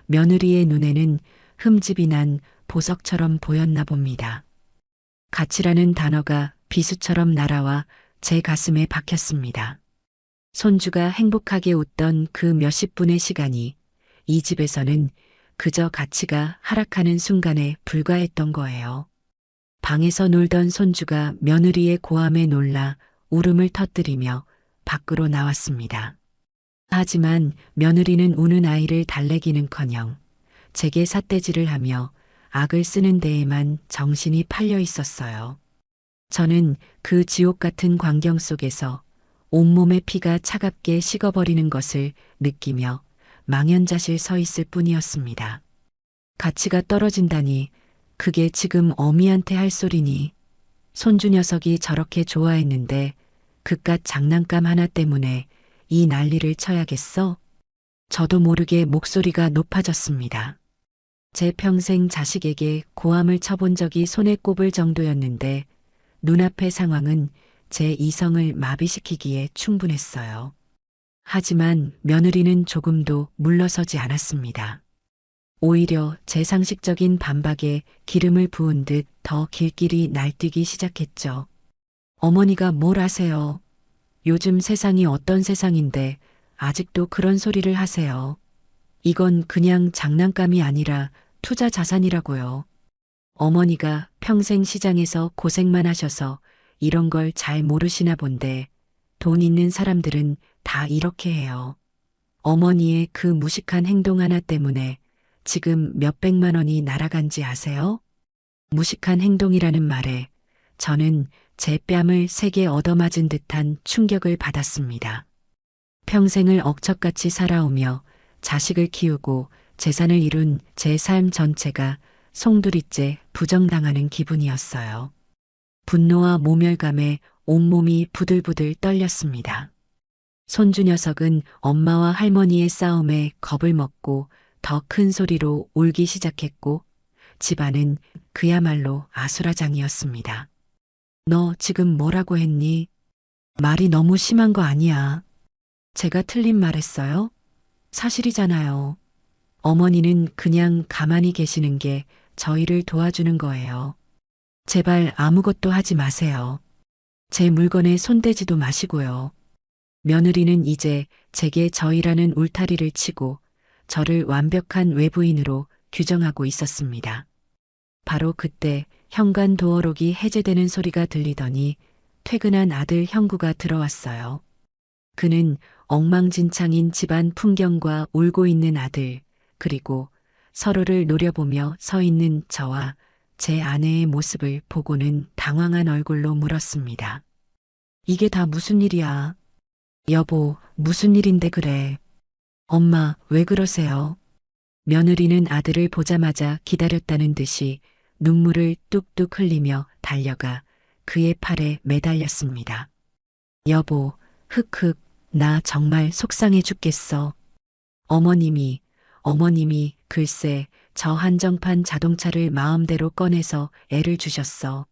며느리의 눈에는 흠집이 난 보석처럼 보였나 봅니다. 가치라는 단어가 비수처럼 날아와 제 가슴에 박혔습니다. 손주가 행복하게 웃던 그 몇십 분의 시간이 이 집에서는 그저 가치가 하락하는 순간에 불과했던 거예요. 방에서 놀던 손주가 며느리의 고함에 놀라 울음을 터뜨리며 밖으로 나왔습니다. 하지만 며느리는 우는 아이를 달래기는커녕 제게 삿대질을 하며 악을 쓰는 데에만 정신이 팔려 있었어요. 저는 그 지옥 같은 광경 속에서 온몸의 피가 차갑게 식어버리는 것을 느끼며 망연자실 서 있을 뿐이었습니다. 가치가 떨어진다니 그게 지금 어미한테 할 소리니. 손주 녀석이 저렇게 좋아했는데 그깟 장난감 하나 때문에 이 난리를 쳐야겠어? 저도 모르게 목소리가 높아졌습니다. 제 평생 자식에게 고함을 쳐본 적이 손에 꼽을 정도였는데 눈앞의 상황은 제 이성을 마비시키기에 충분했어요. 하지만 며느리는 조금도 물러서지 않았습니다. 오히려 제 상식적인 반박에 기름을 부은 듯 더 길길이 날뛰기 시작했죠. 어머니가 뭘 아세요? 요즘 세상이 어떤 세상인데 아직도 그런 소리를 하세요. 이건 그냥 장난감이 아니라 투자 자산이라고요. 어머니가 평생 시장에서 고생만 하셔서 이런 걸 잘 모르시나 본데 돈 있는 사람들은 다 이렇게 해요. 어머니의 그 무식한 행동 하나 때문에 지금 몇백만 원이 날아간지 아세요? 무식한 행동이라는 말에 저는 제 뺨을 세게 얻어맞은 듯한 충격을 받았습니다. 평생을 억척같이 살아오며 자식을 키우고 재산을 이룬 제 삶 전체가 송두리째 부정당하는 기분이었어요. 분노와 모멸감에 온몸이 부들부들 떨렸습니다. 손주 녀석은 엄마와 할머니의 싸움에 겁을 먹고 더 큰 소리로 울기 시작했고 집안은 그야말로 아수라장이었습니다. 너 지금 뭐라고 했니? 말이 너무 심한 거 아니야. 제가 틀린 말 했어요? 사실이잖아요. 어머니는 그냥 가만히 계시는 게 저희를 도와주는 거예요. 제발 아무것도 하지 마세요. 제 물건에 손대지도 마시고요. 며느리는 이제 제게 저희라는 울타리를 치고 저를 완벽한 외부인으로 규정하고 있었습니다. 바로 그때 현관 도어록이 해제되는 소리가 들리더니 퇴근한 아들 형구가 들어왔어요. 그는 엉망진창인 집안 풍경과 울고 있는 아들, 그리고 서로를 노려보며 서 있는 저와 제 아내의 모습을 보고는 당황한 얼굴로 물었습니다. 이게 다 무슨 일이야? 여보, 무슨 일인데 그래? 엄마, 왜 그러세요? 며느리는 아들을 보자마자 기다렸다는 듯이 눈물을 뚝뚝 흘리며 달려가 그의 팔에 매달렸습니다. 여보, 흑흑, 나 정말 속상해 죽겠어. 어머님이 글쎄 저 한정판 자동차를 마음대로 꺼내서 애를 주셨어.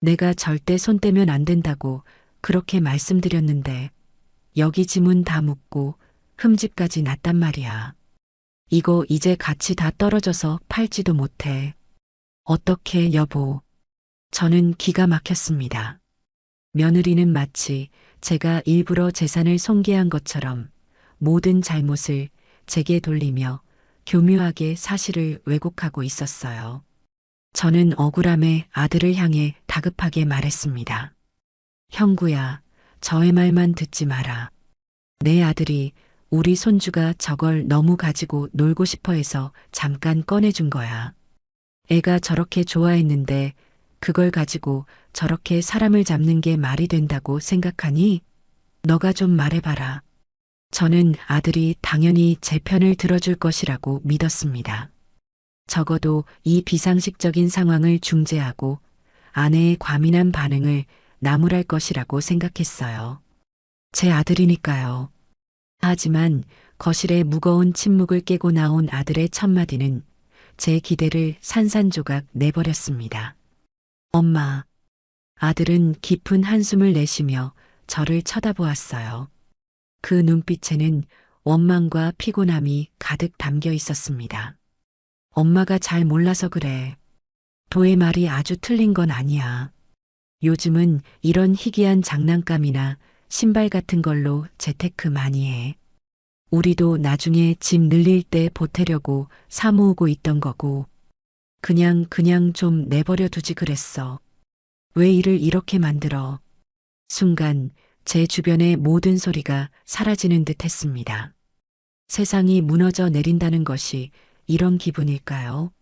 내가 절대 손 떼면 안 된다고 그렇게 말씀드렸는데 여기 지문 다 묻고 흠집까지 났단 말이야. 이거 이제 같이 다 떨어져서 팔지도 못해. 어떡해 여보. 저는 기가 막혔습니다. 며느리는 마치 제가 일부러 재산을 손괴한 것처럼 모든 잘못을 제게 돌리며 교묘하게 사실을 왜곡하고 있었어요. 저는 억울함에 아들을 향해 다급하게 말했습니다. 형구야, 저의 말만 듣지 마라. 내 아들이 우리 손주가 저걸 너무 가지고 놀고 싶어 해서 잠깐 꺼내준 거야. 애가 저렇게 좋아했는데 그걸 가지고 저렇게 사람을 잡는 게 말이 된다고 생각하니? 너가 좀 말해봐라. 저는 아들이 당연히 제 편을 들어줄 것이라고 믿었습니다. 적어도 이 비상식적인 상황을 중재하고 아내의 과민한 반응을 나무랄 것이라고 생각했어요. 제 아들이니까요. 하지만 거실에 무거운 침묵을 깨고 나온 아들의 첫마디는 제 기대를 산산조각 내버렸습니다. 엄마. 아들은 깊은 한숨을 내쉬며 저를 쳐다보았어요. 그 눈빛에는 원망과 피곤함이 가득 담겨 있었습니다. 엄마가 잘 몰라서 그래. 도의 말이 아주 틀린 건 아니야. 요즘은 이런 희귀한 장난감이나 신발 같은 걸로 재테크 많이 해. 우리도 나중에 집 늘릴 때 보태려고 사 모으고 있던 거고. 그냥 좀 내버려 두지 그랬어. 왜 일을 이렇게 만들어? 순간 제 주변의 모든 소리가 사라지는 듯 했습니다. 세상이 무너져 내린다는 것이 이런 기분일까요?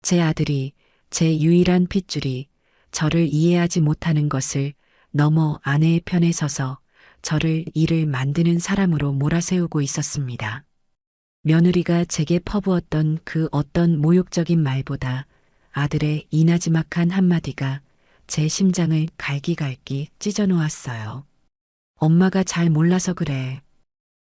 제 아들이, 제 유일한 핏줄이 저를 이해하지 못하는 것을 넘어 아내의 편에 서서 저를 일을 만드는 사람으로 몰아세우고 있었습니다. 며느리가 제게 퍼부었던 그 어떤 모욕적인 말보다 아들의 이나지막한 한마디가 제 심장을 갈기갈기 찢어놓았어요. 엄마가 잘 몰라서 그래.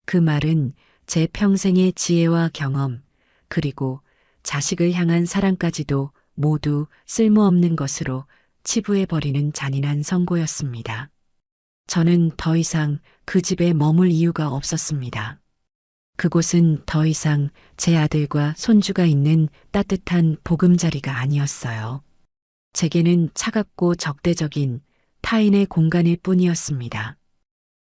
그 말은 제 평생의 지혜와 경험, 그리고 자식을 향한 사랑까지도 모두 쓸모없는 것으로 치부해버리는 잔인한 선고였습니다. 저는 더 이상 그 집에 머물 이유가 없었습니다. 그곳은 더 이상 제 아들과 손주가 있는 따뜻한 보금자리가 아니었어요. 제게는 차갑고 적대적인 타인의 공간일 뿐이었습니다.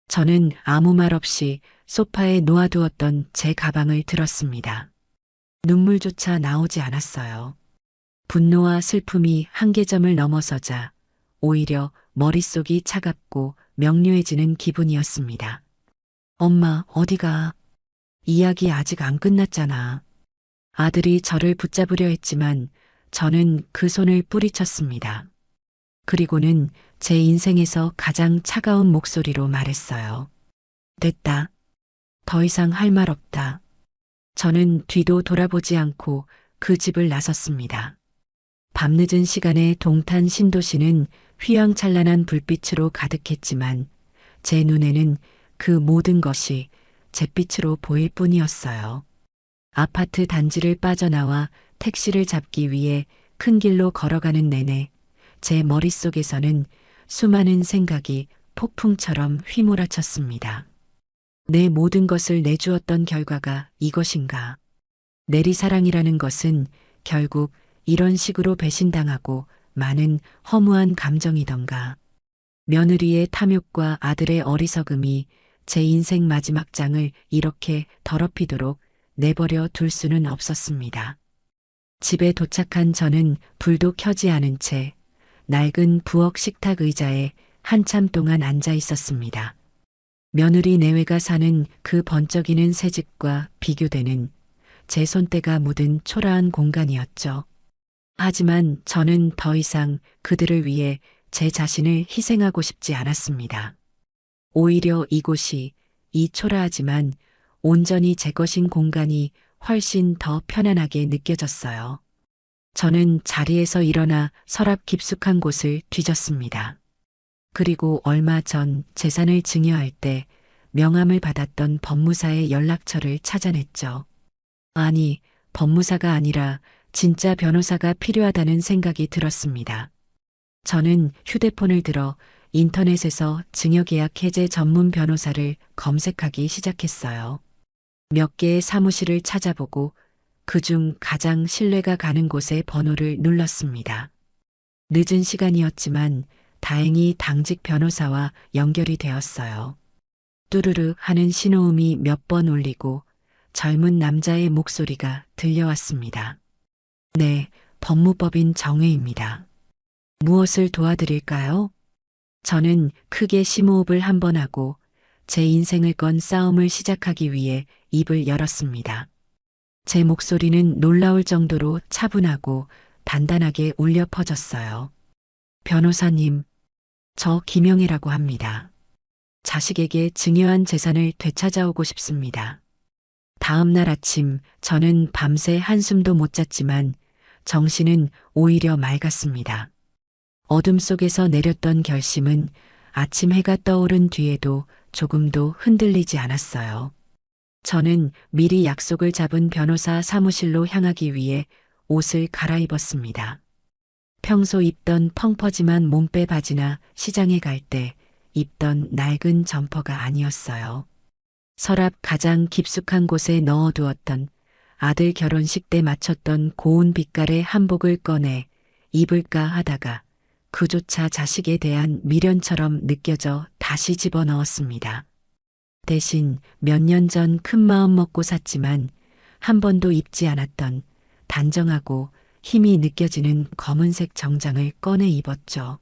저는 아무 말 없이 소파에 놓아두었던 제 가방을 들었습니다. 눈물조차 나오지 않았어요. 분노와 슬픔이 한계점을 넘어서자 오히려 머릿속이 차갑고 명료해지는 기분이었습니다. 엄마, 어디가? 이야기 아직 안 끝났잖아. 아들이 저를 붙잡으려 했지만 저는 그 손을 뿌리쳤습니다. 그리고는 제 인생에서 가장 차가운 목소리로 말했어요. 됐다. 더 이상 할 말 없다. 저는 뒤도 돌아보지 않고 그 집을 나섰습니다. 밤늦은 시간에 동탄 신도시는 휘황찬란한 불빛으로 가득했지만 제 눈에는 그 모든 것이 잿빛으로 보일 뿐이었어요. 아파트 단지를 빠져나와 택시를 잡기 위해 큰 길로 걸어가는 내내 제 머릿속에서는 수많은 생각이 폭풍처럼 휘몰아쳤습니다. 내 모든 것을 내주었던 결과가 이것인가? 내리사랑이라는 것은 결국 이런 식으로 배신당하고 많은 허무한 감정이던가. 며느리의 탐욕과 아들의 어리석음이 제 인생 마지막 장을 이렇게 더럽히도록 내버려 둘 수는 없었습니다. 집에 도착한 저는 불도 켜지 않은 채 낡은 부엌 식탁 의자에 한참 동안 앉아 있었습니다. 며느리 내외가 사는 그 번쩍이는 새 집과 비교되는 제 손때가 묻은 초라한 공간이었죠. 하지만 저는 더 이상 그들을 위해 제 자신을 희생하고 싶지 않았습니다. 오히려 이곳이 이 초라하지만 온전히 제 것인 공간이 훨씬 더 편안하게 느껴졌어요. 저는 자리에서 일어나 서랍 깊숙한 곳을 뒤졌습니다. 그리고 얼마 전 재산을 증여할 때 명함을 받았던 법무사의 연락처를 찾아냈죠. 아니, 법무사가 아니라 진짜 변호사가 필요하다는 생각이 들었습니다. 저는 휴대폰을 들어 인터넷에서 증여계약 해제 전문 변호사를 검색하기 시작했어요. 몇 개의 사무실을 찾아보고 그중 가장 신뢰가 가는 곳의 번호를 눌렀습니다. 늦은 시간이었지만 다행히 당직 변호사와 연결이 되었어요. 뚜루르 하는 신호음이 몇 번 울리고 젊은 남자의 목소리가 들려왔습니다. 네, 법무법인 정혜입니다. 무엇을 도와드릴까요? 저는 크게 심호흡을 한 번 하고 제 인생을 건 싸움을 시작하기 위해 입을 열었습니다. 제 목소리는 놀라울 정도로 차분하고 단단하게 울려 퍼졌어요. 변호사님, 저 김영애라고 합니다. 자식에게 증여한 재산을 되찾아오고 싶습니다. 다음 날 아침 저는 밤새 한숨도 못 잤지만 정신은 오히려 맑았습니다. 어둠 속에서 내렸던 결심은 아침 해가 떠오른 뒤에도 조금도 흔들리지 않았어요. 저는 미리 약속을 잡은 변호사 사무실로 향하기 위해 옷을 갈아입었습니다. 평소 입던 펑퍼짐한 몸빼 바지나 시장에 갈 때 입던 낡은 점퍼가 아니었어요. 서랍 가장 깊숙한 곳에 넣어두었던 아들 결혼식 때 맞췄던 고운 빛깔의 한복을 꺼내 입을까 하다가 그조차 자식에 대한 미련처럼 느껴져 다시 집어넣었습니다. 대신 몇 년 전 큰 마음 먹고 샀지만 한 번도 입지 않았던 단정하고 힘이 느껴지는 검은색 정장을 꺼내 입었죠.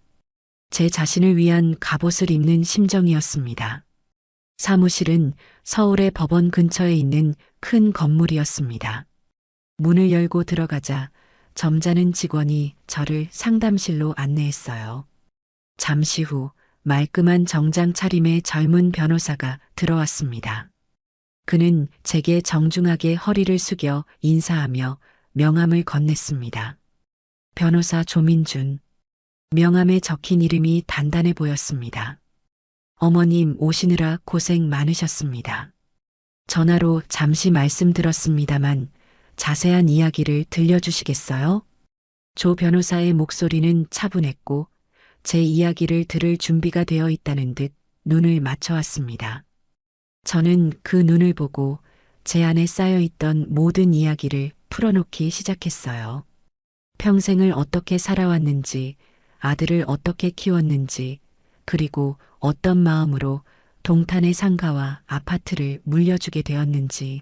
제 자신을 위한 갑옷을 입는 심정이었습니다. 사무실은 서울의 법원 근처에 있는 큰 건물이었습니다. 문을 열고 들어가자 점잖은 직원이 저를 상담실로 안내했어요. 잠시 후 말끔한 정장 차림의 젊은 변호사가 들어왔습니다. 그는 제게 정중하게 허리를 숙여 인사하며 명함을 건넸습니다. 변호사 조민준. 명함에 적힌 이름이 단단해 보였습니다. 어머님 오시느라 고생 많으셨습니다. 전화로 잠시 말씀드렸습니다만 자세한 이야기를 들려주시겠어요? 조 변호사의 목소리는 차분했고 제 이야기를 들을 준비가 되어 있다는 듯 눈을 맞춰왔습니다. 저는 그 눈을 보고 제 안에 쌓여있던 모든 이야기를 풀어놓기 시작했어요. 평생을 어떻게 살아왔는지, 아들을 어떻게 키웠는지, 그리고 어떤 마음으로 동탄의 상가와 아파트를 물려주게 되었는지.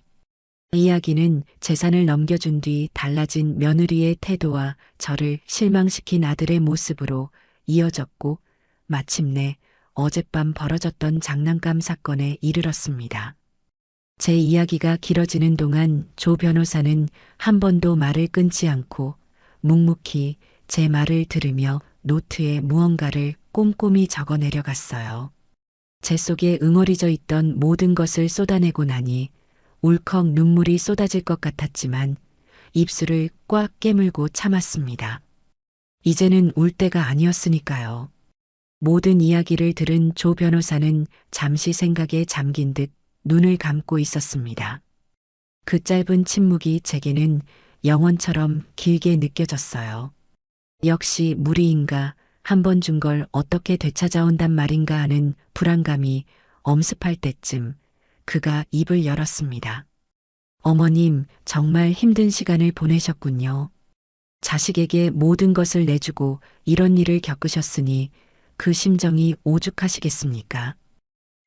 이야기는 재산을 넘겨준 뒤 달라진 며느리의 태도와 저를 실망시킨 아들의 모습으로 이어졌고, 마침내 어젯밤 벌어졌던 장난감 사건에 이르렀습니다. 제 이야기가 길어지는 동안 조 변호사는 한 번도 말을 끊지 않고 묵묵히 제 말을 들으며 노트에 무언가를 꼼꼼히 적어 내려갔어요. 제 속에 응어리져 있던 모든 것을 쏟아내고 나니 울컥 눈물이 쏟아질 것 같았지만 입술을 꽉 깨물고 참았습니다. 이제는 울 때가 아니었으니까요. 모든 이야기를 들은 조 변호사는 잠시 생각에 잠긴 듯 눈을 감고 있었습니다. 그 짧은 침묵이 제게는 영원처럼 길게 느껴졌어요. 역시 무리인가, 한 번 준 걸 어떻게 되찾아온단 말인가 하는 불안감이 엄습할 때쯤 그가 입을 열었습니다. 어머님, 정말 힘든 시간을 보내셨군요. 자식에게 모든 것을 내주고 이런 일을 겪으셨으니 그 심정이 오죽하시겠습니까?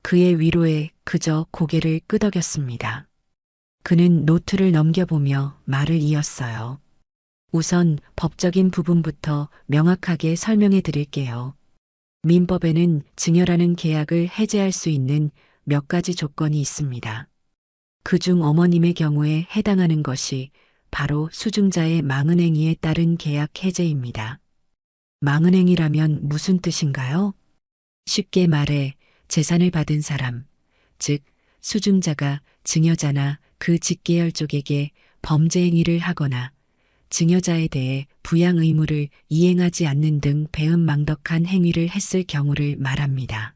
그의 위로에 그저 고개를 끄덕였습니다. 그는 노트를 넘겨보며 말을 이었어요. 우선 법적인 부분부터 명확하게 설명해 드릴게요. 민법에는 증여라는 계약을 해제할 수 있는 몇 가지 조건이 있습니다. 그중 어머님의 경우에 해당하는 것이 바로 수증자의 망은행위에 따른 계약 해제입니다. 망은행위라면 무슨 뜻인가요? 쉽게 말해 재산을 받은 사람, 즉 수증자가 증여자나 그 직계열 쪽에게 범죄 행위를 하거나 증여자에 대해 부양 의무를 이행하지 않는 등 배은망덕한 행위를 했을 경우를 말합니다.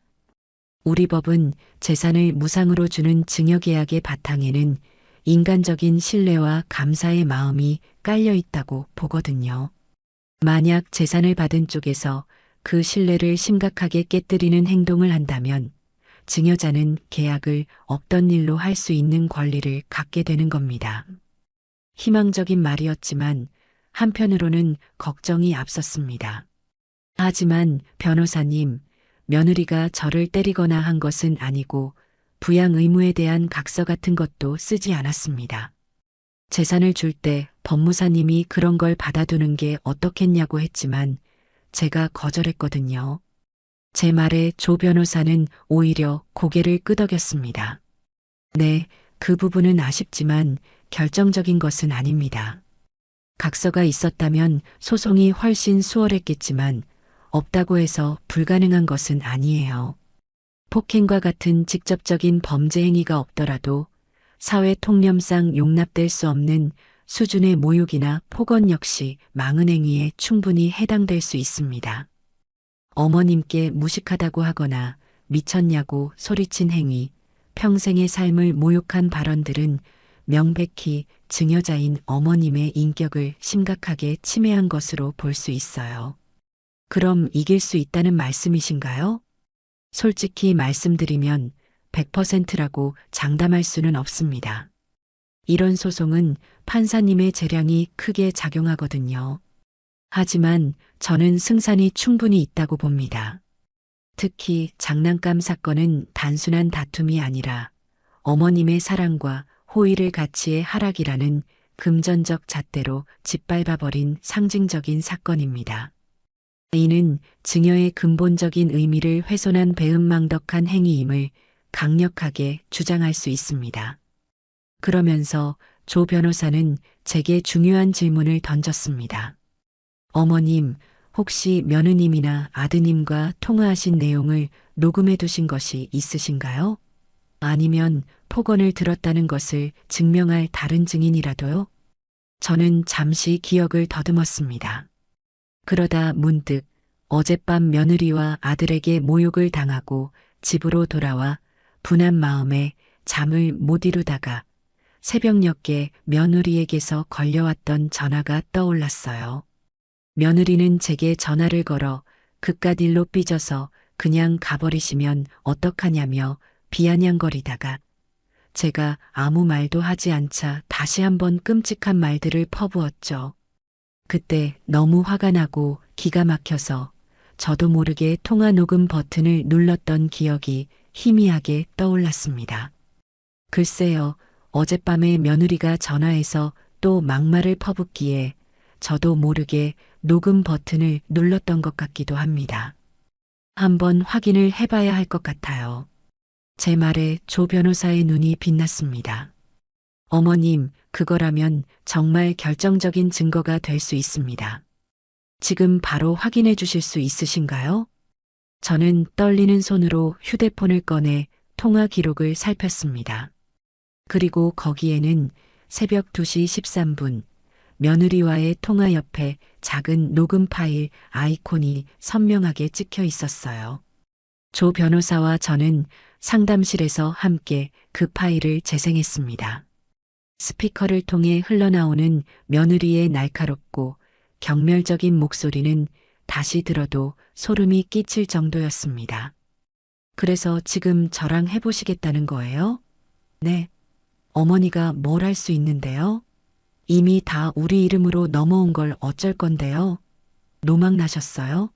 우리 법은 재산을 무상으로 주는 증여계약의 바탕에는 인간적인 신뢰와 감사의 마음이 깔려 있다고 보거든요. 만약 재산을 받은 쪽에서 그 신뢰를 심각하게 깨뜨리는 행동을 한다면 증여자는 계약을 없던 일로 할 수 있는 권리를 갖게 되는 겁니다. 희망적인 말이었지만 한편으로는 걱정이 앞섰습니다. 하지만 변호사님, 며느리가 저를 때리거나 한 것은 아니고 부양 의무에 대한 각서 같은 것도 쓰지 않았습니다. 재산을 줄 때 법무사님이 그런 걸 받아두는 게 어떻겠냐고 했지만 제가 거절했거든요. 제 말에 조 변호사는 오히려 고개를 끄덕였습니다. 네, 그 부분은 아쉽지만 결정적인 것은 아닙니다. 각서가 있었다면 소송이 훨씬 수월했겠지만 없다고 해서 불가능한 것은 아니에요. 폭행과 같은 직접적인 범죄 행위가 없더라도 사회 통념상 용납될 수 없는 수준의 모욕이나 폭언 역시 망은행위에 충분히 해당될 수 있습니다. 어머님께 무식하다고 하거나 미쳤냐고 소리친 행위, 평생의 삶을 모욕한 발언들은 명백히 증여자인 어머님의 인격을 심각하게 침해한 것으로 볼 수 있어요. 그럼 이길 수 있다는 말씀이신가요? 솔직히 말씀드리면 100%라고 장담할 수는 없습니다. 이런 소송은 판사님의 재량이 크게 작용하거든요. 하지만 저는 승산이 충분히 있다고 봅니다. 특히 장난감 사건은 단순한 다툼이 아니라 어머님의 사랑과 호의를 가치의 하락이라는 금전적 잣대로 짓밟아버린 상징적인 사건입니다. 이는 증여의 근본적인 의미를 훼손한 배은망덕한 행위임을 강력하게 주장할 수 있습니다. 그러면서 조 변호사는 제게 중요한 질문을 던졌습니다. 어머님, 혹시 며느님이나 아드님과 통화하신 내용을 녹음해 두신 것이 있으신가요? 아니면 폭언을 들었다는 것을 증명할 다른 증인이라도요? 저는 잠시 기억을 더듬었습니다. 그러다 문득 어젯밤 며느리와 아들에게 모욕을 당하고 집으로 돌아와 분한 마음에 잠을 못 이루다가 새벽녘에 며느리에게서 걸려왔던 전화가 떠올랐어요. 며느리는 제게 전화를 걸어 그깟 일로 삐져서 그냥 가버리시면 어떡하냐며 비아냥거리다가 제가 아무 말도 하지 않자 다시 한번 끔찍한 말들을 퍼부었죠. 그때 너무 화가 나고 기가 막혀서 저도 모르게 통화 녹음 버튼을 눌렀던 기억이 희미하게 떠올랐습니다. 글쎄요, 어젯밤에 며느리가 전화해서 또 막말을 퍼붓기에 저도 모르게 녹음 버튼을 눌렀던 것 같기도 합니다. 한번 확인을 해봐야 할 것 같아요. 제 말에 조 변호사의 눈이 빛났습니다. 어머님, 그거라면 정말 결정적인 증거가 될 수 있습니다. 지금 바로 확인해 주실 수 있으신가요? 저는 떨리는 손으로 휴대폰을 꺼내 통화 기록을 살폈습니다. 그리고 거기에는 새벽 2시 13분, 며느리와의 통화 옆에 작은 녹음 파일 아이콘이 선명하게 찍혀 있었어요. 조 변호사와 저는 상담실에서 함께 그 파일을 재생했습니다. 스피커를 통해 흘러나오는 며느리의 날카롭고 경멸적인 목소리는 다시 들어도 소름이 끼칠 정도였습니다. 그래서 지금 저랑 해보시겠다는 거예요? 네. 어머니가 뭘 할 수 있는데요? 이미 다 우리 이름으로 넘어온 걸 어쩔 건데요? 노망 나셨어요?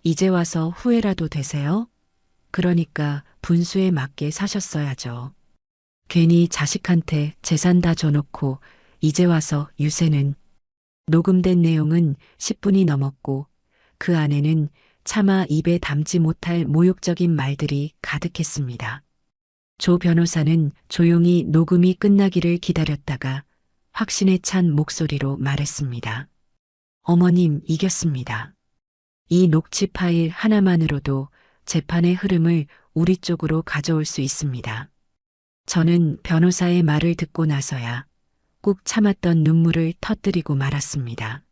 이제 와서 후회라도 되세요? 그러니까 분수에 맞게 사셨어야죠. 괜히 자식한테 재산 다 줘놓고 이제 와서 유세는. 녹음된 내용은 10분이 넘었고 그 안에는 차마 입에 담지 못할 모욕적인 말들이 가득했습니다. 조 변호사는 조용히 녹음이 끝나기를 기다렸다가 확신에 찬 목소리로 말했습니다. 어머님, 이겼습니다. 이 녹취 파일 하나만으로도 재판의 흐름을 우리 쪽으로 가져올 수 있습니다. 저는 변호사의 말을 듣고 나서야 꾹 참았던 눈물을 터뜨리고 말았습니다.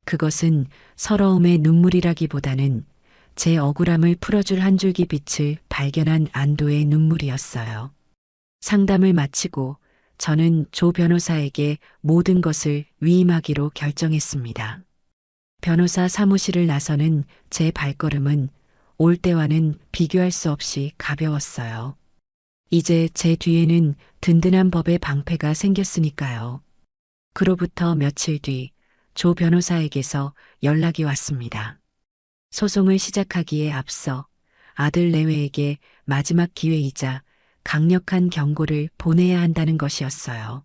그것은 서러움의 눈물이라기보다는 제 억울함을 풀어줄 한 줄기 빛을 발견한 안도의 눈물이었어요. 상담을 마치고 저는 조 변호사에게 모든 것을 위임하기로 결정했습니다. 변호사 사무실을 나서는 제 발걸음은 올 때와는 비교할 수 없이 가벼웠어요. 이제 제 뒤에는 든든한 법의 방패가 생겼으니까요. 그로부터 며칠 뒤 조 변호사에게서 연락이 왔습니다. 소송을 시작하기에 앞서 아들 내외에게 마지막 기회이자 강력한 경고를 보내야 한다는 것이었어요.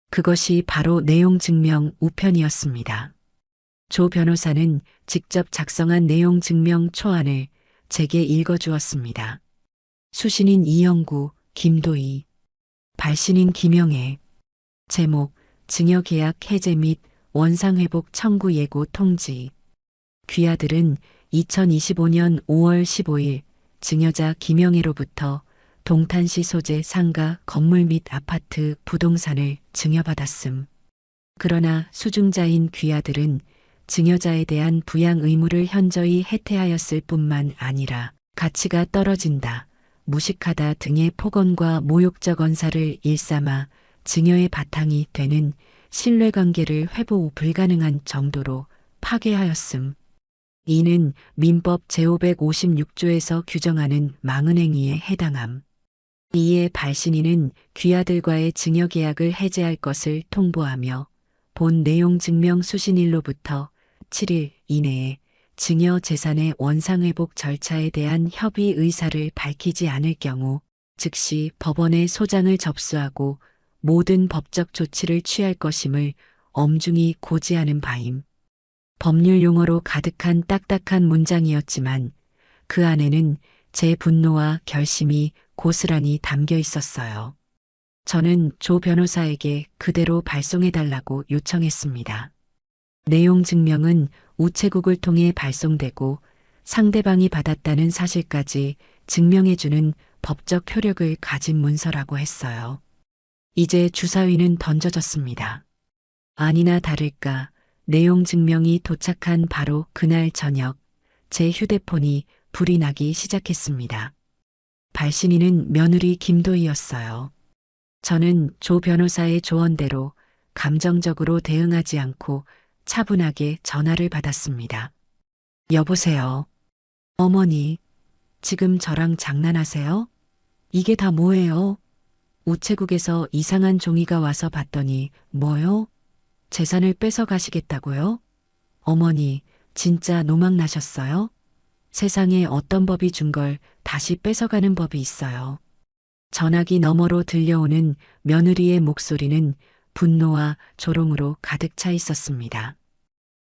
그것이 바로 내용 증명 우편이었습니다. 조 변호사는 직접 작성한 내용 증명 초안을 제게 읽어주었습니다. 수신인 이영구, 김도희, 발신인 김영애, 제목, 증여계약 해제 및 원상회복 청구 예고 통지. 귀하들은 2025년 5월 15일 증여자 김영애로부터 동탄시 소재 상가 건물 및 아파트 부동산을 증여받았음. 그러나 수증자인 귀하들은 증여자에 대한 부양 의무를 현저히 해태하였을 뿐만 아니라 가치가 떨어진다, 무식하다 등의 폭언과 모욕적 언사를 일삼아 증여의 바탕이 되는 신뢰관계를 회복 불가능한 정도로 파괴하였음. 이는 민법 제556조에서 규정하는 망은행위에 해당함. 이에 발신인은 귀하들과의 증여계약을 해제할 것을 통보하며 본 내용 증명 수신일로부터 7일 이내에 증여 재산의 원상회복 절차에 대한 협의 의사를 밝히지 않을 경우 즉시 법원에 소장을 접수하고 모든 법적 조치를 취할 것임을 엄중히 고지하는 바임. 법률 용어로 가득한 딱딱한 문장이었지만 그 안에는 제 분노와 결심이 고스란히 담겨 있었어요. 저는 조 변호사에게 그대로 발송해달라고 요청했습니다. 내용 증명은 우체국을 통해 발송되고 상대방이 받았다는 사실까지 증명해주는 법적 효력을 가진 문서라고 했어요. 이제 주사위는 던져졌습니다. 아니나 다를까 내용 증명이 도착한 바로 그날 저녁 제 휴대폰이 불이 나기 시작했습니다. 발신인은 며느리 김도희였어요. 저는 조 변호사의 조언대로 감정적으로 대응하지 않고 차분하게 전화를 받았습니다. 여보세요. 어머니, 지금 저랑 장난하세요? 이게 다 뭐예요? 우체국에서 이상한 종이가 와서 봤더니 뭐요? 재산을 뺏어 가시겠다고요? 어머니, 진짜 노망 나셨어요? 세상에 어떤 법이 준 걸 다시 뺏어가는 법이 있어요. 전화기 너머로 들려오는 며느리의 목소리는 분노와 조롱으로 가득 차 있었습니다.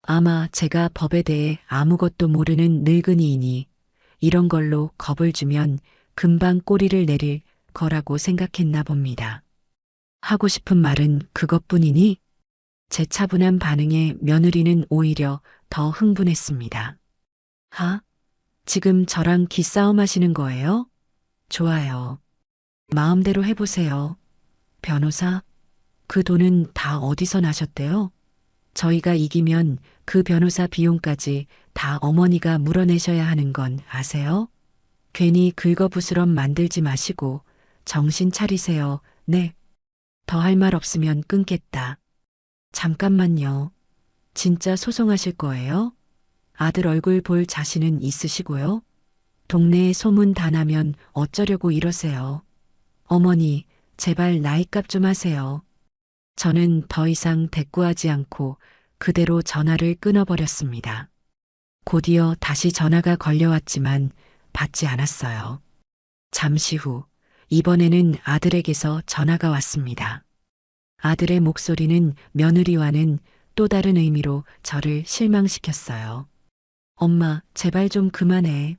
아마 제가 법에 대해 아무것도 모르는 늙은이이니 이런 걸로 겁을 주면 금방 꼬리를 내릴 거라고 생각했나 봅니다. 하고 싶은 말은 그것뿐이니? 제 차분한 반응에 며느리는 오히려 더 흥분했습니다. 하? 지금 저랑 기싸움 하시는 거예요? 좋아요. 마음대로 해보세요. 변호사? 그 돈은 다 어디서 나셨대요? 저희가 이기면 그 변호사 비용까지 다 어머니가 물어내셔야 하는 건 아세요? 괜히 긁어부스럼 만들지 마시고 정신 차리세요. 네. 더 할 말 없으면 끊겠다. 잠깐만요. 진짜 소송하실 거예요? 아들 얼굴 볼 자신은 있으시고요? 동네에 소문 다 나면 어쩌려고 이러세요? 어머니, 제발 나이값 좀 하세요. 저는 더 이상 대꾸하지 않고 그대로 전화를 끊어버렸습니다. 곧이어 다시 전화가 걸려왔지만 받지 않았어요. 잠시 후, 이번에는 아들에게서 전화가 왔습니다. 아들의 목소리는 며느리와는 또 다른 의미로 저를 실망시켰어요. 엄마, 제발 좀 그만해.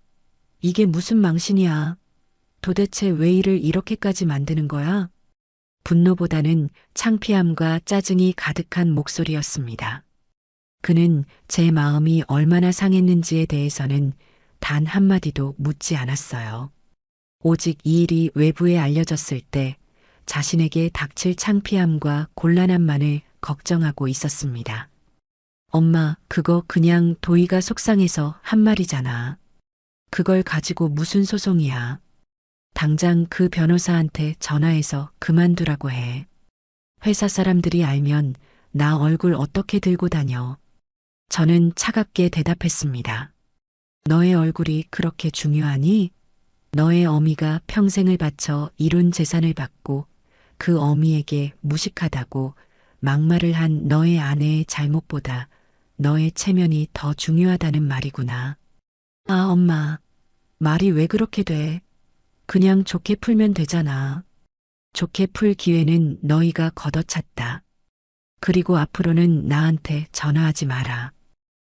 이게 무슨 망신이야. 도대체 왜 일을 이렇게까지 만드는 거야? 분노보다는 창피함과 짜증이 가득한 목소리였습니다. 그는 제 마음이 얼마나 상했는지에 대해서는 단 한마디도 묻지 않았어요. 오직 이 일이 외부에 알려졌을 때 자신에게 닥칠 창피함과 곤란함만을 걱정하고 있었습니다. 엄마, 그거 그냥 도희가 속상해서 한 말이잖아. 그걸 가지고 무슨 소송이야. 당장 그 변호사한테 전화해서 그만두라고 해. 회사 사람들이 알면 나 얼굴 어떻게 들고 다녀. 저는 차갑게 대답했습니다. 너의 얼굴이 그렇게 중요하니? 너의 어미가 평생을 바쳐 이룬 재산을 받고 그 어미에게 무식하다고 막말을 한 너의 아내의 잘못보다 너의 체면이 더 중요하다는 말이구나. 아, 엄마. 말이 왜 그렇게 돼? 그냥 좋게 풀면 되잖아. 좋게 풀 기회는 너희가 걷어찼다. 그리고 앞으로는 나한테 전화하지 마라.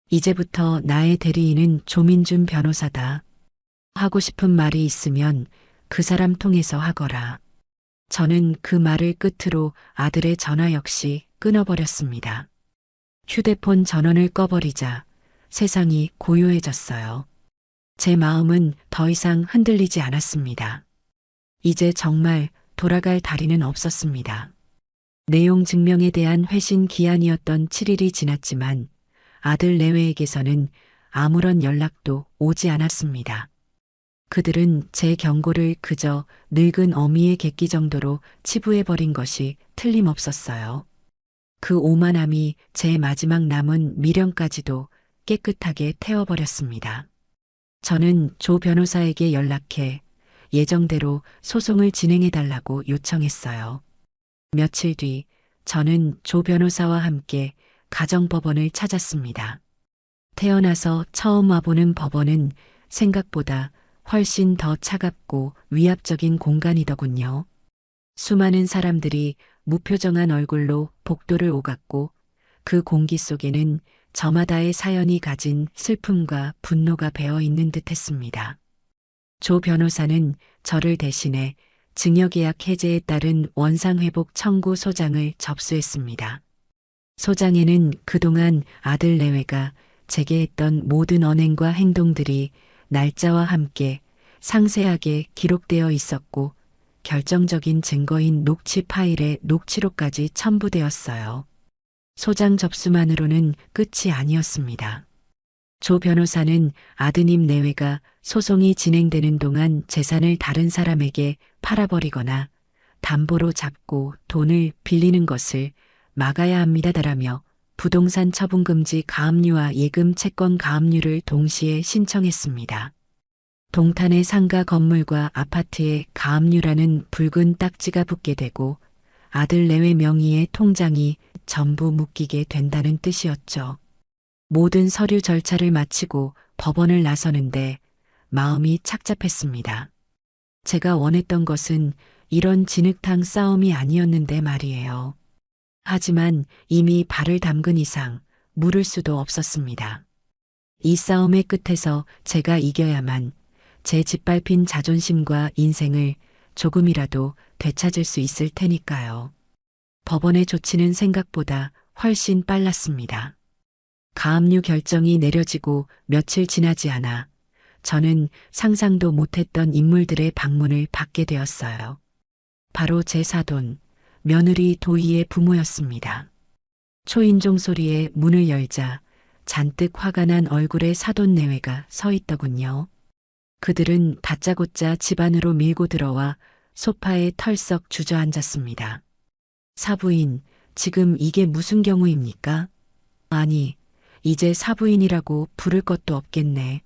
이제부터 나의 대리인은 조민준 변호사다. 하고 싶은 말이 있으면 그 사람 통해서 하거라. 저는 그 말을 끝으로 아들의 전화 역시 끊어버렸습니다. 휴대폰 전원을 꺼버리자 세상이 고요해졌어요. 제 마음은 더 이상 흔들리지 않았습니다. 이제 정말 돌아갈 다리는 없었습니다. 내용 증명에 대한 회신 기한이었던 7일이 지났지만 아들 내외에게서는 아무런 연락도 오지 않았습니다. 그들은 제 경고를 그저 늙은 어미의 객기 정도로 치부해버린 것이 틀림없었어요. 그 오만함이 제 마지막 남은 미련까지도 깨끗하게 태워버렸습니다. 저는 조 변호사에게 연락해 예정대로 소송을 진행해달라고 요청했어요. 며칠 뒤 저는 조 변호사와 함께 가정법원을 찾았습니다. 태어나서 처음 와보는 법원은 생각보다 훨씬 더 차갑고 위압적인 공간이더군요. 수많은 사람들이 무표정한 얼굴로 복도를 오갔고 그 공기 속에는 저마다의 사연이 가진 슬픔과 분노가 배어 있는 듯 했습니다. 조 변호사는 저를 대신해 증여계약 해제에 따른 원상회복 청구 소장을 접수했습니다. 소장에는 그동안 아들 내외가 제게 했던 모든 언행과 행동들이 날짜와 함께 상세하게 기록되어 있었고 결정적인 증거인 녹취 파일에 녹취록까지 첨부되었어요. 소장 접수만으로는 끝이 아니었습니다. 조 변호사는 아드님 내외가 소송이 진행되는 동안 재산을 다른 사람에게 팔아버리거나 담보로 잡고 돈을 빌리는 것을 막아야 합니다라며 부동산 처분금지 가압류와 예금 채권 가압류를 동시에 신청했습니다. 동탄의 상가 건물과 아파트에 가압류라는 붉은 딱지가 붙게 되고 아들 내외 명의의 통장이 전부 묶이게 된다는 뜻이었죠. 모든 서류 절차를 마치고 법원을 나서는데 마음이 착잡했습니다. 제가 원했던 것은 이런 진흙탕 싸움이 아니었는데 말이에요. 하지만 이미 발을 담근 이상 물을 수도 없었습니다. 이 싸움의 끝에서 제가 이겨야만 제 짓밟힌 자존심과 인생을 조금이라도 되찾을 수 있을 테니까요. 법원의 조치는 생각보다 훨씬 빨랐습니다. 가압류 결정이 내려지고 며칠 지나지 않아 저는 상상도 못했던 인물들의 방문을 받게 되었어요. 바로 제 사돈, 며느리 도희의 부모였습니다. 초인종 소리에 문을 열자 잔뜩 화가 난 얼굴의 사돈 내외가 서 있더군요. 그들은 다짜고짜 집 안으로 밀고 들어와 소파에 털썩 주저앉았습니다. 사부인, 지금 이게 무슨 경우입니까? 아니, 이제 사부인이라고 부를 것도 없겠네.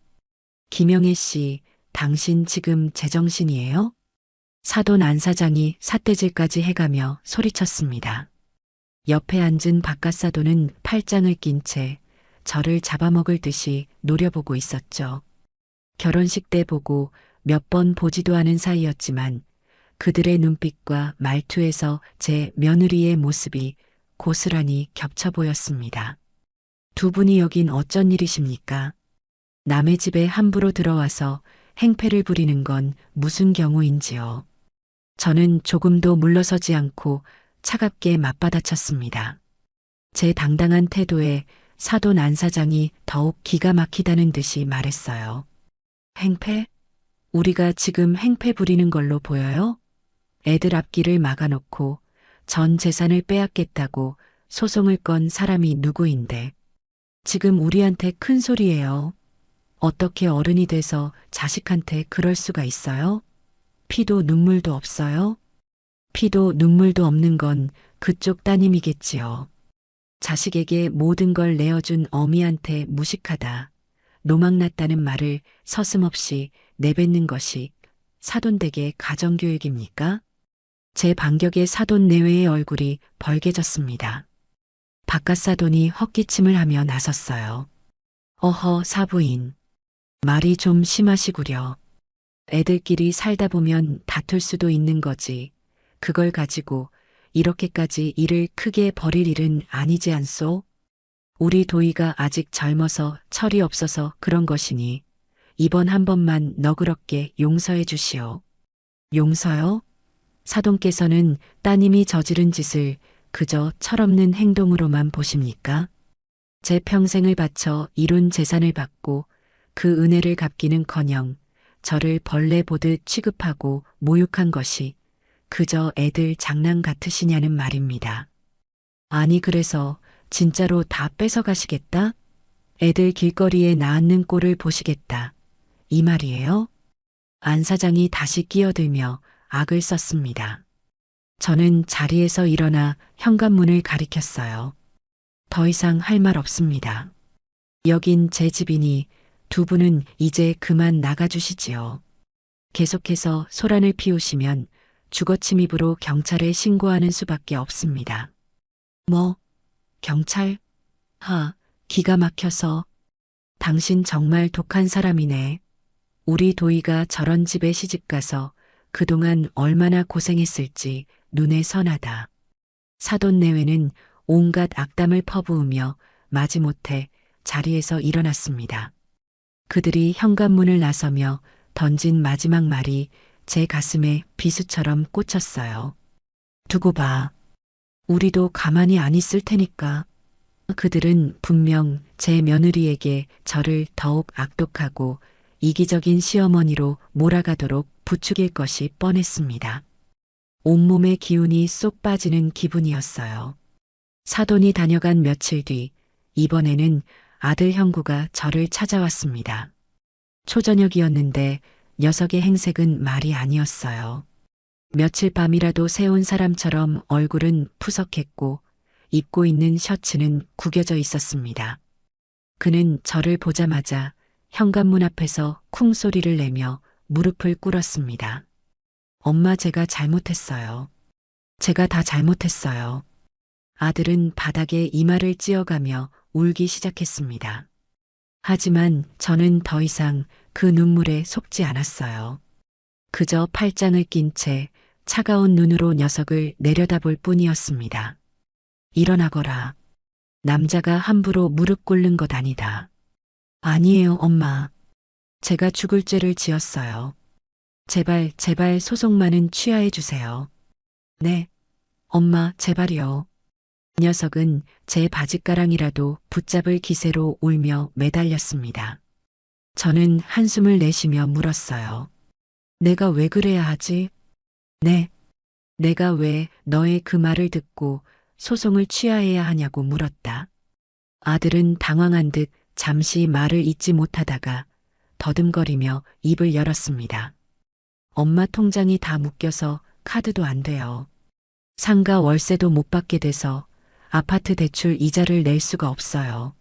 김영애 씨, 당신 지금 제정신이에요? 사돈 안 사장이 삿대질까지 해가며 소리쳤습니다. 옆에 앉은 박갓사돈은 팔짱을 낀 채 저를 잡아먹을 듯이 노려보고 있었죠. 결혼식 때 보고 몇 번 보지도 않은 사이였지만 그들의 눈빛과 말투에서 제 며느리의 모습이 고스란히 겹쳐 보였습니다. 두 분이 여긴 어쩐 일이십니까? 남의 집에 함부로 들어와서 행패를 부리는 건 무슨 경우인지요. 저는 조금도 물러서지 않고 차갑게 맞받아쳤습니다. 제 당당한 태도에 사돈 안 사장이 더욱 기가 막히다는 듯이 말했어요. 행패? 우리가 지금 행패 부리는 걸로 보여요? 애들 앞길을 막아놓고 전 재산을 빼앗겠다고 소송을 건 사람이 누구인데 지금 우리한테 큰 소리예요. 어떻게 어른이 돼서 자식한테 그럴 수가 있어요? 피도 눈물도 없어요? 피도 눈물도 없는 건 그쪽 따님이겠지요. 자식에게 모든 걸 내어준 어미한테 무식하다, 노망났다는 말을 서슴없이 내뱉는 것이 사돈댁의 가정교육입니까? 제 반격에 사돈 내외의 얼굴이 벌개졌습니다. 박갓사돈이 헛기침을 하며 나섰어요. 어허, 사부인. 말이 좀 심하시구려. 애들끼리 살다 보면 다툴 수도 있는 거지. 그걸 가지고 이렇게까지 일을 크게 벌일 일은 아니지 않소? 우리 도희가 아직 젊어서 철이 없어서 그런 것이니 이번 한 번만 너그럽게 용서해 주시오. 용서요? 사돈께서는 따님이 저지른 짓을 그저 철없는 행동으로만 보십니까? 제 평생을 바쳐 이룬 재산을 받고 그 은혜를 갚기는커녕 저를 벌레 보듯 취급하고 모욕한 것이 그저 애들 장난 같으시냐는 말입니다. 아니 그래서 진짜로 다 뺏어가시겠다? 애들 길거리에 나앉는 꼴을 보시겠다. 이 말이에요? 안 사장이 다시 끼어들며 악을 썼습니다. 저는 자리에서 일어나 현관문을 가리켰어요. 더 이상 할 말 없습니다. 여긴 제 집이니 두 분은 이제 그만 나가주시지요. 계속해서 소란을 피우시면 주거침입으로 경찰에 신고하는 수밖에 없습니다. 뭐? 경찰? 기가 막혀서. 당신 정말 독한 사람이네. 우리 도희가 저런 집에 시집가서 그동안 얼마나 고생했을지 눈에 선하다. 사돈 내외는 온갖 악담을 퍼부으며 마지못해 자리에서 일어났습니다. 그들이 현관문을 나서며 던진 마지막 말이 제 가슴에 비수처럼 꽂혔어요. 두고 봐. 우리도 가만히 안 있을 테니까. 그들은 분명 제 며느리에게 저를 더욱 악독하고 이기적인 시어머니로 몰아가도록 부추길 것이 뻔했습니다. 온몸의 기운이 쏙 빠지는 기분이었어요. 사돈이 다녀간 며칠 뒤 이번에는 아들 형구가 저를 찾아왔습니다. 초저녁이었는데 녀석의 행색은 말이 아니었어요. 며칠 밤이라도 새운 사람처럼 얼굴은 푸석했고 입고 있는 셔츠는 구겨져 있었습니다. 그는 저를 보자마자 현관문 앞에서 쿵 소리를 내며 무릎을 꿇었습니다. 엄마, 제가 잘못했어요. 제가 다 잘못했어요. 아들은 바닥에 이마를 찧어가며 울기 시작했습니다. 하지만 저는 더 이상 그 눈물에 속지 않았어요. 그저 팔짱을 낀 채 차가운 눈으로 녀석을 내려다볼 뿐이었습니다. 일어나거라. 남자가 함부로 무릎 꿇는 것 아니다. 아니에요, 엄마. 제가 죽을 죄를 지었어요. 제발, 제발 소송만은 취하해 주세요. 네, 엄마, 제발이요. 녀석은 제 바짓가랑이라도 붙잡을 기세로 울며 매달렸습니다. 저는 한숨을 내쉬며 물었어요. 내가 왜 그래야 하지? 네, 내가 왜 너의 그 말을 듣고 소송을 취하해야 하냐고 물었다. 아들은 당황한 듯 잠시 말을 잇지 못하다가 더듬거리며 입을 열었습니다. 엄마, 통장이 다 묶여서 카드도 안 돼요. 상가 월세도 못 받게 돼서 아파트 대출 이자를 낼 수가 없어요.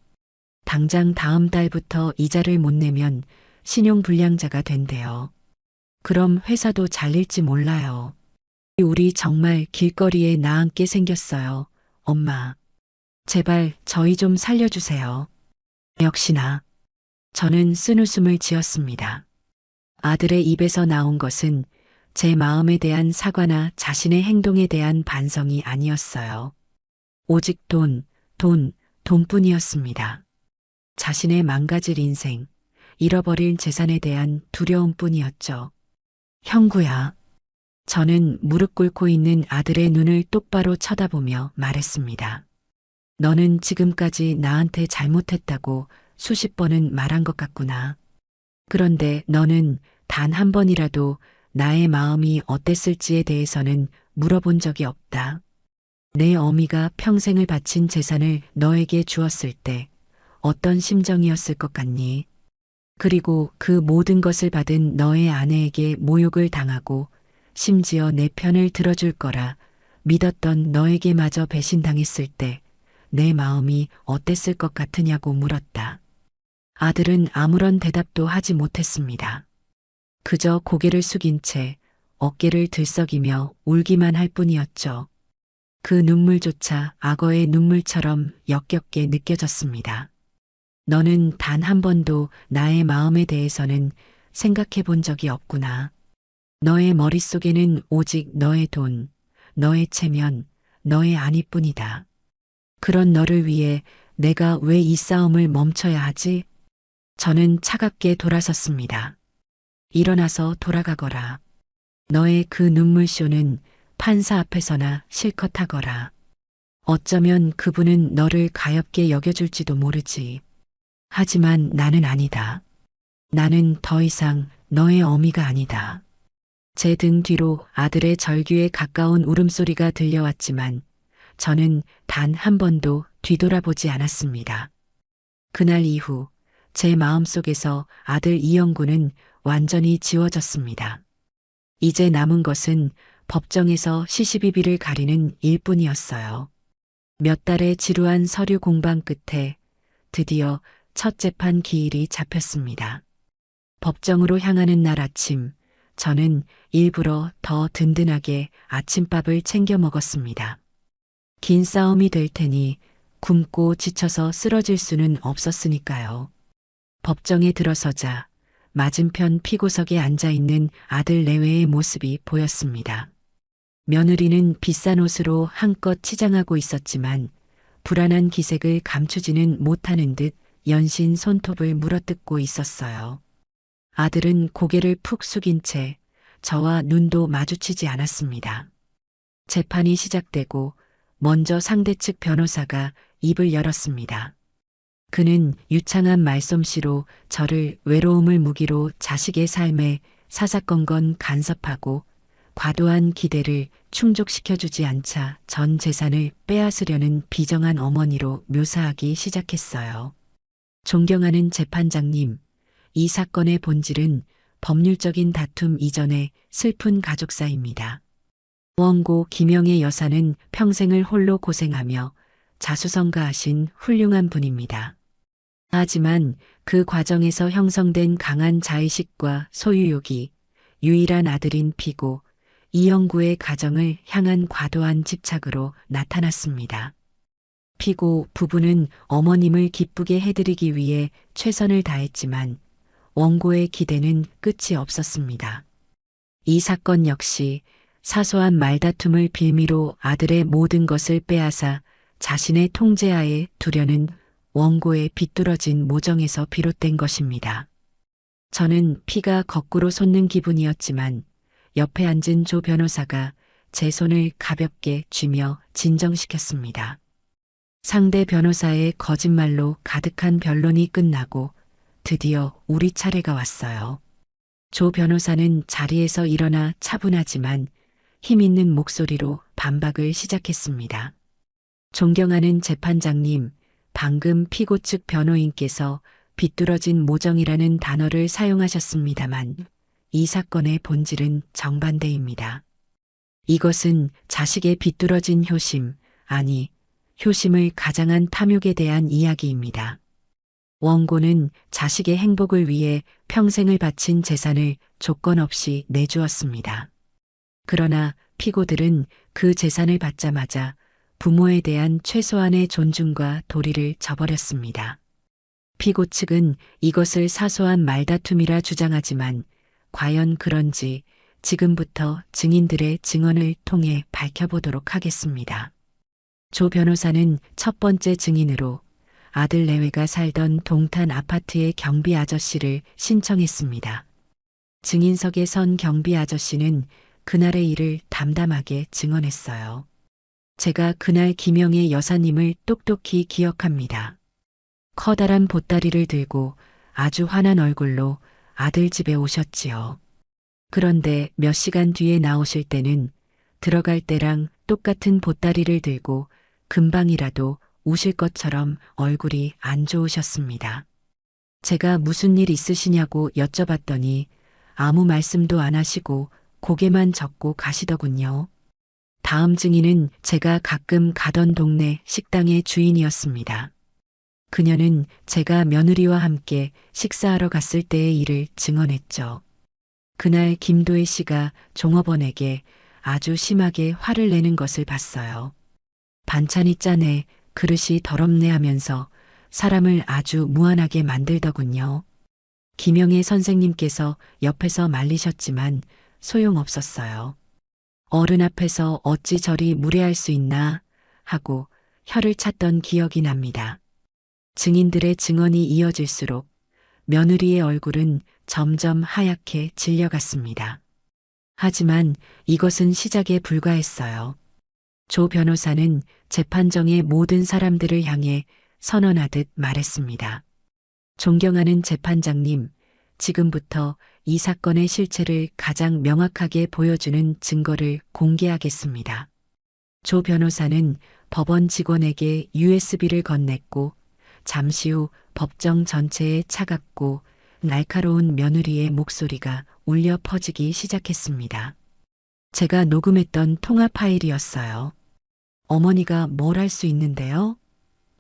당장 다음 달부터 이자를 못 내면 신용불량자가 된대요. 그럼 회사도 잘릴지 몰라요. 우리 정말 길거리에 나앉게 생겼어요. 엄마, 제발 저희 좀 살려주세요. 역시나 저는 쓴웃음을 지었습니다. 아들의 입에서 나온 것은 제 마음에 대한 사과나 자신의 행동에 대한 반성이 아니었어요. 오직 돈뿐이었습니다. 자신의 망가질 인생, 잃어버릴 재산에 대한 두려움뿐이었죠. 형구야. 저는 무릎 꿇고 있는 아들의 눈을 똑바로 쳐다보며 말했습니다. 너는 지금까지 나한테 잘못했다고 수십 번은 말한 것 같구나. 그런데 너는 단 한 번이라도 나의 마음이 어땠을지에 대해서는 물어본 적이 없다. 내 어미가 평생을 바친 재산을 너에게 주었을 때 어떤 심정이었을 것 같니? 그리고 그 모든 것을 받은 너의 아내에게 모욕을 당하고 심지어 내 편을 들어줄 거라 믿었던 너에게마저 배신당했을 때 내 마음이 어땠을 것 같으냐고 물었다. 아들은 아무런 대답도 하지 못했습니다. 그저 고개를 숙인 채 어깨를 들썩이며 울기만 할 뿐이었죠. 그 눈물조차 악어의 눈물처럼 역겹게 느껴졌습니다. 너는 단 한 번도 나의 마음에 대해서는 생각해 본 적이 없구나. 너의 머릿속에는 오직 너의 돈, 너의 체면, 너의 안위뿐이다. 그런 너를 위해 내가 왜 이 싸움을 멈춰야 하지? 저는 차갑게 돌아섰습니다. 일어나서 돌아가거라. 너의 그 눈물쇼는 판사 앞에서나 실컷 하거라. 어쩌면 그분은 너를 가엾게 여겨줄지도 모르지. 하지만 나는 아니다. 나는 더 이상 너의 어미가 아니다. 제 등 뒤로 아들의 절규에 가까운 울음소리가 들려왔지만 저는 단 한 번도 뒤돌아보지 않았습니다. 그날 이후 제 마음속에서 아들 이영구는 완전히 지워졌습니다. 이제 남은 것은 법정에서 시시비비를 가리는 일뿐이었어요. 몇 달의 지루한 서류 공방 끝에 드디어 첫 재판 기일이 잡혔습니다. 법정으로 향하는 날 아침, 저는 일부러 더 든든하게 아침밥을 챙겨 먹었습니다. 긴 싸움이 될 테니 굶고 지쳐서 쓰러질 수는 없었으니까요. 법정에 들어서자 맞은편 피고석에 앉아있는 아들 내외의 모습이 보였습니다. 며느리는 비싼 옷으로 한껏 치장하고 있었지만 불안한 기색을 감추지는 못하는 듯 연신 손톱을 물어뜯고 있었어요. 아들은 고개를 푹 숙인 채 저와 눈도 마주치지 않았습니다. 재판이 시작되고 먼저 상대 측 변호사가 입을 열었습니다. 그는 유창한 말솜씨로 저를 외로움을 무기로 자식의 삶에 사사건건 간섭하고 과도한 기대를 충족시켜주지 않자 전 재산을 빼앗으려는 비정한 어머니로 묘사하기 시작했어요. 존경하는 재판장님, 이 사건의 본질은 법률적인 다툼 이전의 슬픈 가족사입니다. 원고 김영애 여사는 평생을 홀로 고생하며 자수성가하신 훌륭한 분입니다. 하지만 그 과정에서 형성된 강한 자의식과 소유욕이 유일한 아들인 피고 이영구의 가정을 향한 과도한 집착으로 나타났습니다. 피고 부부는 어머님을 기쁘게 해드리기 위해 최선을 다했지만 원고의 기대는 끝이 없었습니다. 이 사건 역시 사소한 말다툼을 빌미로 아들의 모든 것을 빼앗아 자신의 통제하에 두려는 원고의 비뚤어진 모정에서 비롯된 것입니다. 저는 피가 거꾸로 솟는 기분이었지만 옆에 앉은 조 변호사가 제 손을 가볍게 쥐며 진정시켰습니다. 상대 변호사의 거짓말로 가득한 변론이 끝나고 드디어 우리 차례가 왔어요. 조 변호사는 자리에서 일어나 차분하지만 힘 있는 목소리로 반박을 시작했습니다. 존경하는 재판장님, 방금 피고 측 변호인께서 비뚤어진 모정이라는 단어를 사용하셨습니다만 이 사건의 본질은 정반대입니다. 이것은 자식의 비뚤어진 효심, 아니 효심을 가장한 탐욕에 대한 이야기입니다. 원고는 자식의 행복을 위해 평생을 바친 재산을 조건 없이 내주었습니다. 그러나 피고들은 그 재산을 받자마자 부모에 대한 최소한의 존중과 도리를 저버렸습니다. 피고 측은 이것을 사소한 말다툼이라 주장하지만 과연 그런지 지금부터 증인들의 증언을 통해 밝혀보도록 하겠습니다. 조 변호사는 첫 번째 증인으로 아들 내외가 살던 동탄 아파트의 경비 아저씨를 신청했습니다. 증인석에 선 경비 아저씨는 그날의 일을 담담하게 증언했어요. 제가 그날 김영애 여사님을 똑똑히 기억합니다. 커다란 보따리를 들고 아주 환한 얼굴로 아들 집에 오셨지요. 그런데 몇 시간 뒤에 나오실 때는 들어갈 때랑 똑같은 보따리를 들고 금방이라도 우실 것처럼 얼굴이 안 좋으셨습니다. 제가 무슨 일 있으시냐고 여쭤봤더니 아무 말씀도 안 하시고 고개만 젓고 가시더군요. 다음 증인은 제가 가끔 가던 동네 식당의 주인이었습니다. 그녀는 제가 며느리와 함께 식사하러 갔을 때의 일을 증언했죠. 그날 김도혜 씨가 종업원에게 아주 심하게 화를 내는 것을 봤어요. 반찬이 짜네, 그릇이 더럽네 하면서 사람을 아주 무안하게 만들더군요. 김영애 선생님께서 옆에서 말리셨지만 소용없었어요. 어른 앞에서 어찌 저리 무례할 수 있나 하고 혀를 찼던 기억이 납니다. 증인들의 증언이 이어질수록 며느리의 얼굴은 점점 하얗게 질려갔습니다. 하지만 이것은 시작에 불과했어요. 조 변호사는 재판정의 모든 사람들을 향해 선언하듯 말했습니다. 존경하는 재판장님, 지금부터 이 사건의 실체를 가장 명확하게 보여주는 증거를 공개하겠습니다. 조 변호사는 법원 직원에게 USB를 건넸고 잠시 후 법정 전체에 차갑고 날카로운 며느리의 목소리가 울려 퍼지기 시작했습니다. 제가 녹음했던 통화 파일이었어요. 어머니가 뭘 할 수 있는데요?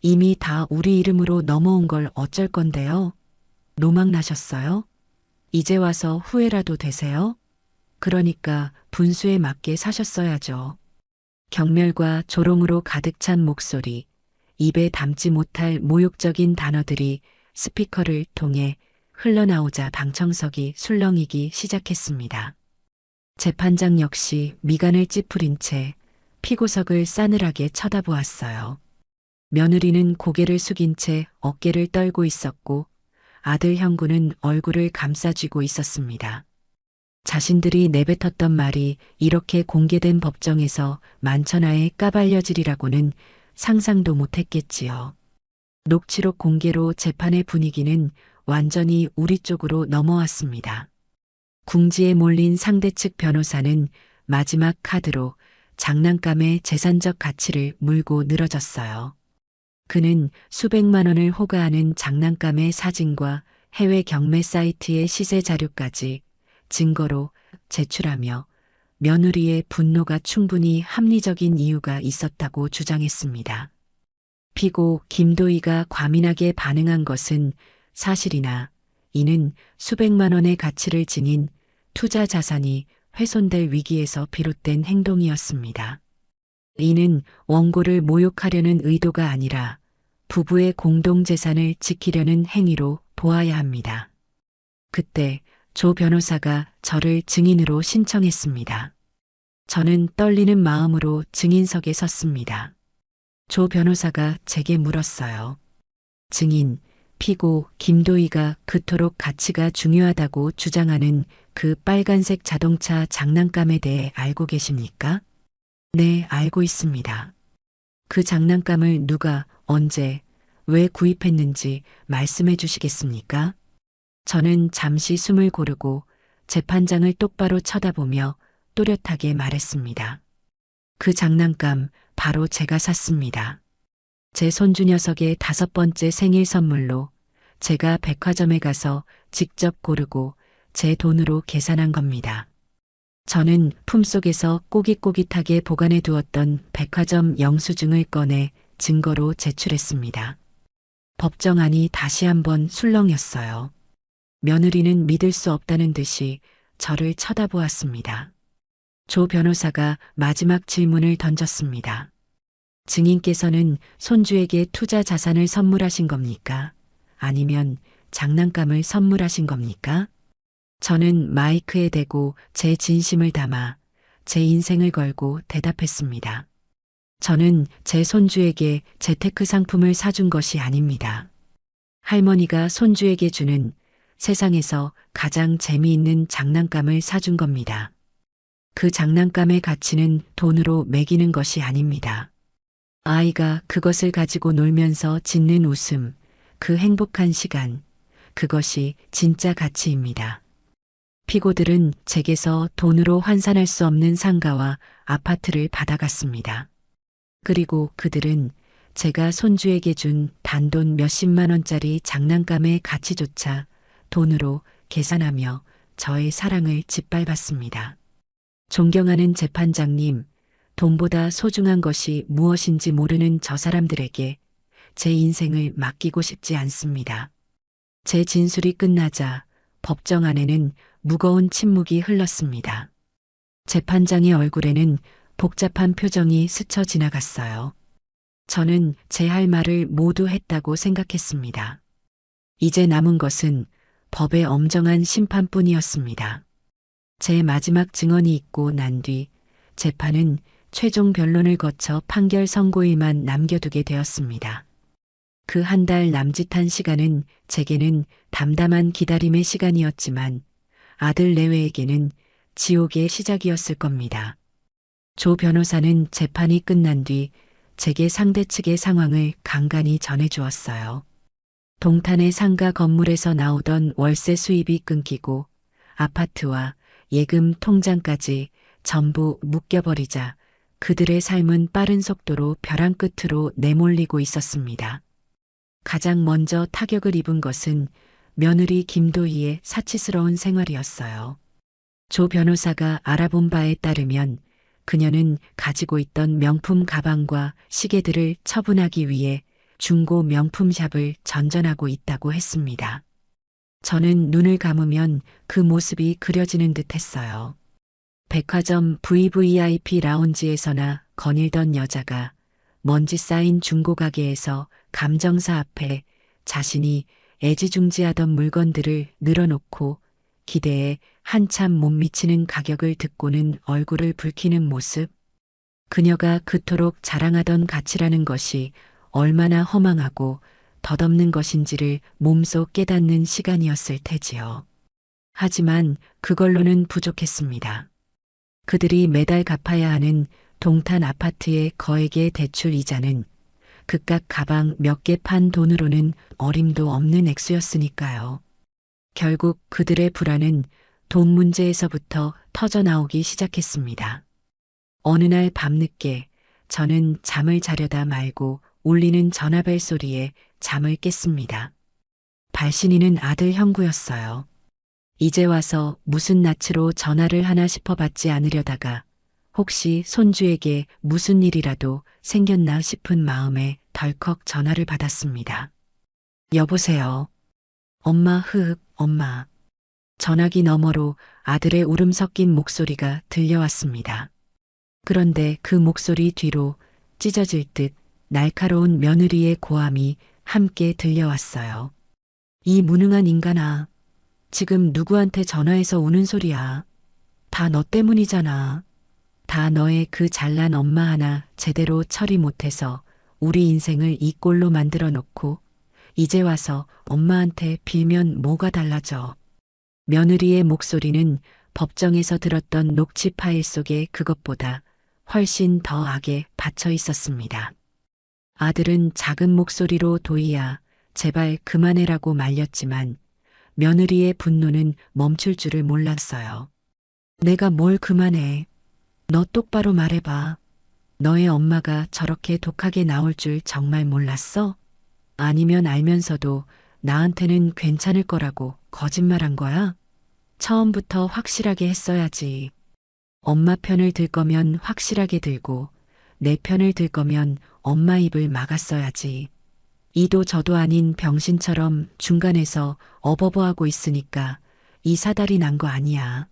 이미 다 우리 이름으로 넘어온 걸 어쩔 건데요? 노망 나셨어요? 이제 와서 후회라도 되세요? 그러니까 분수에 맞게 사셨어야죠. 경멸과 조롱으로 가득 찬 목소리, 입에 담지 못할 모욕적인 단어들이 스피커를 통해 흘러나오자 방청석이 술렁이기 시작했습니다. 재판장 역시 미간을 찌푸린 채 피고석을 싸늘하게 쳐다보았어요. 며느리는 고개를 숙인 채 어깨를 떨고 있었고 아들 형구는 얼굴을 감싸쥐고 있었습니다. 자신들이 내뱉었던 말이 이렇게 공개된 법정에서 만천하에 까발려지리라고는 상상도 못했겠지요. 녹취록 공개로 재판의 분위기는 완전히 우리 쪽으로 넘어왔습니다. 궁지에 몰린 상대 측 변호사는 마지막 카드로 장난감의 재산적 가치를 물고 늘어졌어요. 그는 수백만 원을 호가하는 장난감의 사진과 해외 경매 사이트의 시세 자료까지 증거로 제출하며 며느리의 분노가 충분히 합리적인 이유가 있었다고 주장했습니다. 피고 김도희가 과민하게 반응한 것은 사실이나 이는 수백만 원의 가치를 지닌 투자 자산이 훼손될 위기에서 비롯된 행동이었습니다. 이는 원고를 모욕하려는 의도가 아니라 부부의 공동재산을 지키려는 행위로 보아야 합니다. 그때 조 변호사가 저를 증인으로 신청했습니다. 저는 떨리는 마음으로 증인석에 섰습니다. 조 변호사가 제게 물었어요. 증인, 피고 김도희가 그토록 가치가 중요하다고 주장하는 그 빨간색 자동차 장난감에 대해 알고 계십니까? 네, 알고 있습니다. 그 장난감을 누가, 언제, 왜 구입했는지 말씀해 주시겠습니까? 저는 잠시 숨을 고르고 재판장을 똑바로 쳐다보며 또렷하게 말했습니다. 그 장난감 바로 제가 샀습니다. 제 손주 녀석의 5번째 생일 선물로 제가 백화점에 가서 직접 고르고 제 돈으로 계산한 겁니다. 저는 품속에서 꼬깃꼬깃하게 보관해 두었던 백화점 영수증을 꺼내 증거로 제출했습니다. 법정안이 다시 한번 술렁였어요. 며느리는 믿을 수 없다는 듯이 저를 쳐다보았습니다. 조 변호사가 마지막 질문을 던졌습니다. 증인께서는 손주에게 투자 자산을 선물하신 겁니까? 아니면 장난감을 선물하신 겁니까? 저는 마이크에 대고 제 진심을 담아 제 인생을 걸고 대답했습니다. 저는 제 손주에게 재테크 상품을 사준 것이 아닙니다. 할머니가 손주에게 주는 세상에서 가장 재미있는 장난감을 사준 겁니다. 그 장난감의 가치는 돈으로 매기는 것이 아닙니다. 아이가 그것을 가지고 놀면서 짓는 웃음, 그 행복한 시간, 그것이 진짜 가치입니다. 피고들은 제게서 돈으로 환산할 수 없는 상가와 아파트를 받아갔습니다. 그리고 그들은 제가 손주에게 준 단돈 몇십만 원짜리 장난감의 가치조차 돈으로 계산하며 저의 사랑을 짓밟았습니다. 존경하는 재판장님, 돈보다 소중한 것이 무엇인지 모르는 저 사람들에게 제 인생을 맡기고 싶지 않습니다. 제 진술이 끝나자 법정 안에는 무거운 침묵이 흘렀습니다. 재판장의 얼굴에는 복잡한 표정이 스쳐 지나갔어요. 저는 제 할 말을 모두 했다고 생각했습니다. 이제 남은 것은 법의 엄정한 심판뿐이었습니다. 제 마지막 증언이 있고 난 뒤 재판은 최종 변론을 거쳐 판결 선고일만 남겨두게 되었습니다. 그 한 달 남짓한 시간은 제게는 담담한 기다림의 시간이었지만 아들 내외에게는 지옥의 시작이었을 겁니다. 조 변호사는 재판이 끝난 뒤 제게 상대 측의 상황을 간간히 전해주었어요. 동탄의 상가 건물에서 나오던 월세 수입이 끊기고 아파트와 예금 통장까지 전부 묶여버리자 그들의 삶은 빠른 속도로 벼랑 끝으로 내몰리고 있었습니다. 가장 먼저 타격을 입은 것은 며느리 김도희의 사치스러운 생활이었어요. 조 변호사가 알아본 바에 따르면 그녀는 가지고 있던 명품 가방과 시계들을 처분하기 위해 중고 명품샵을 전전하고 있다고 했습니다. 저는 눈을 감으면 그 모습이 그려지는 듯 했어요. 백화점 VVIP 라운지에서나 거닐던 여자가 먼지 쌓인 중고가게에서 감정사 앞에 자신이 애지중지하던 물건들을 늘어놓고 기대에 한참 못 미치는 가격을 듣고는 얼굴을 붉히는 모습. 그녀가 그토록 자랑하던 가치라는 것이 얼마나 허망하고 덧없는 것인지를 몸소 깨닫는 시간이었을 테지요. 하지만 그걸로는 부족했습니다. 그들이 매달 갚아야 하는 동탄 아파트의 거액의 대출 이자는 그깟 가방 몇 개 판 돈으로는 어림도 없는 액수였으니까요. 결국 그들의 불안은 돈 문제에서부터 터져나오기 시작했습니다. 어느 날 밤늦게 저는 잠을 자려다 말고 울리는 전화벨 소리에 잠을 깼습니다. 발신인은 아들 형구였어요. 이제 와서 무슨 낯으로 전화를 하나 싶어 받지 않으려다가 혹시 손주에게 무슨 일이라도 생겼나 싶은 마음에 덜컥 전화를 받았습니다. 여보세요. 엄마 흐흑 엄마. 전화기 너머로 아들의 울음 섞인 목소리가 들려왔습니다. 그런데 그 목소리 뒤로 찢어질 듯 날카로운 며느리의 고함이 함께 들려왔어요. 이 무능한 인간아. 지금 누구한테 전화해서 우는 소리야. 다 너 때문이잖아. 다 너의 그 잘난 엄마 하나 제대로 처리 못해서 우리 인생을 이 꼴로 만들어 놓고 이제 와서 엄마한테 빌면 뭐가 달라져. 며느리의 목소리는 법정에서 들었던 녹취 파일 속에 그것보다 훨씬 더 악에 받쳐 있었습니다. 아들은 작은 목소리로 도희야, 제발 그만해라고 말렸지만 며느리의 분노는 멈출 줄을 몰랐어요. 내가 뭘 그만해. 너 똑바로 말해봐. 너의 엄마가 저렇게 독하게 나올 줄 정말 몰랐어? 아니면 알면서도 나한테는 괜찮을 거라고 거짓말한 거야? 처음부터 확실하게 했어야지. 엄마 편을 들 거면 확실하게 들고 내 편을 들 거면 엄마 입을 막았어야지. 이도 저도 아닌 병신처럼 중간에서 어버버하고 있으니까 이 사달이 난 거 아니야.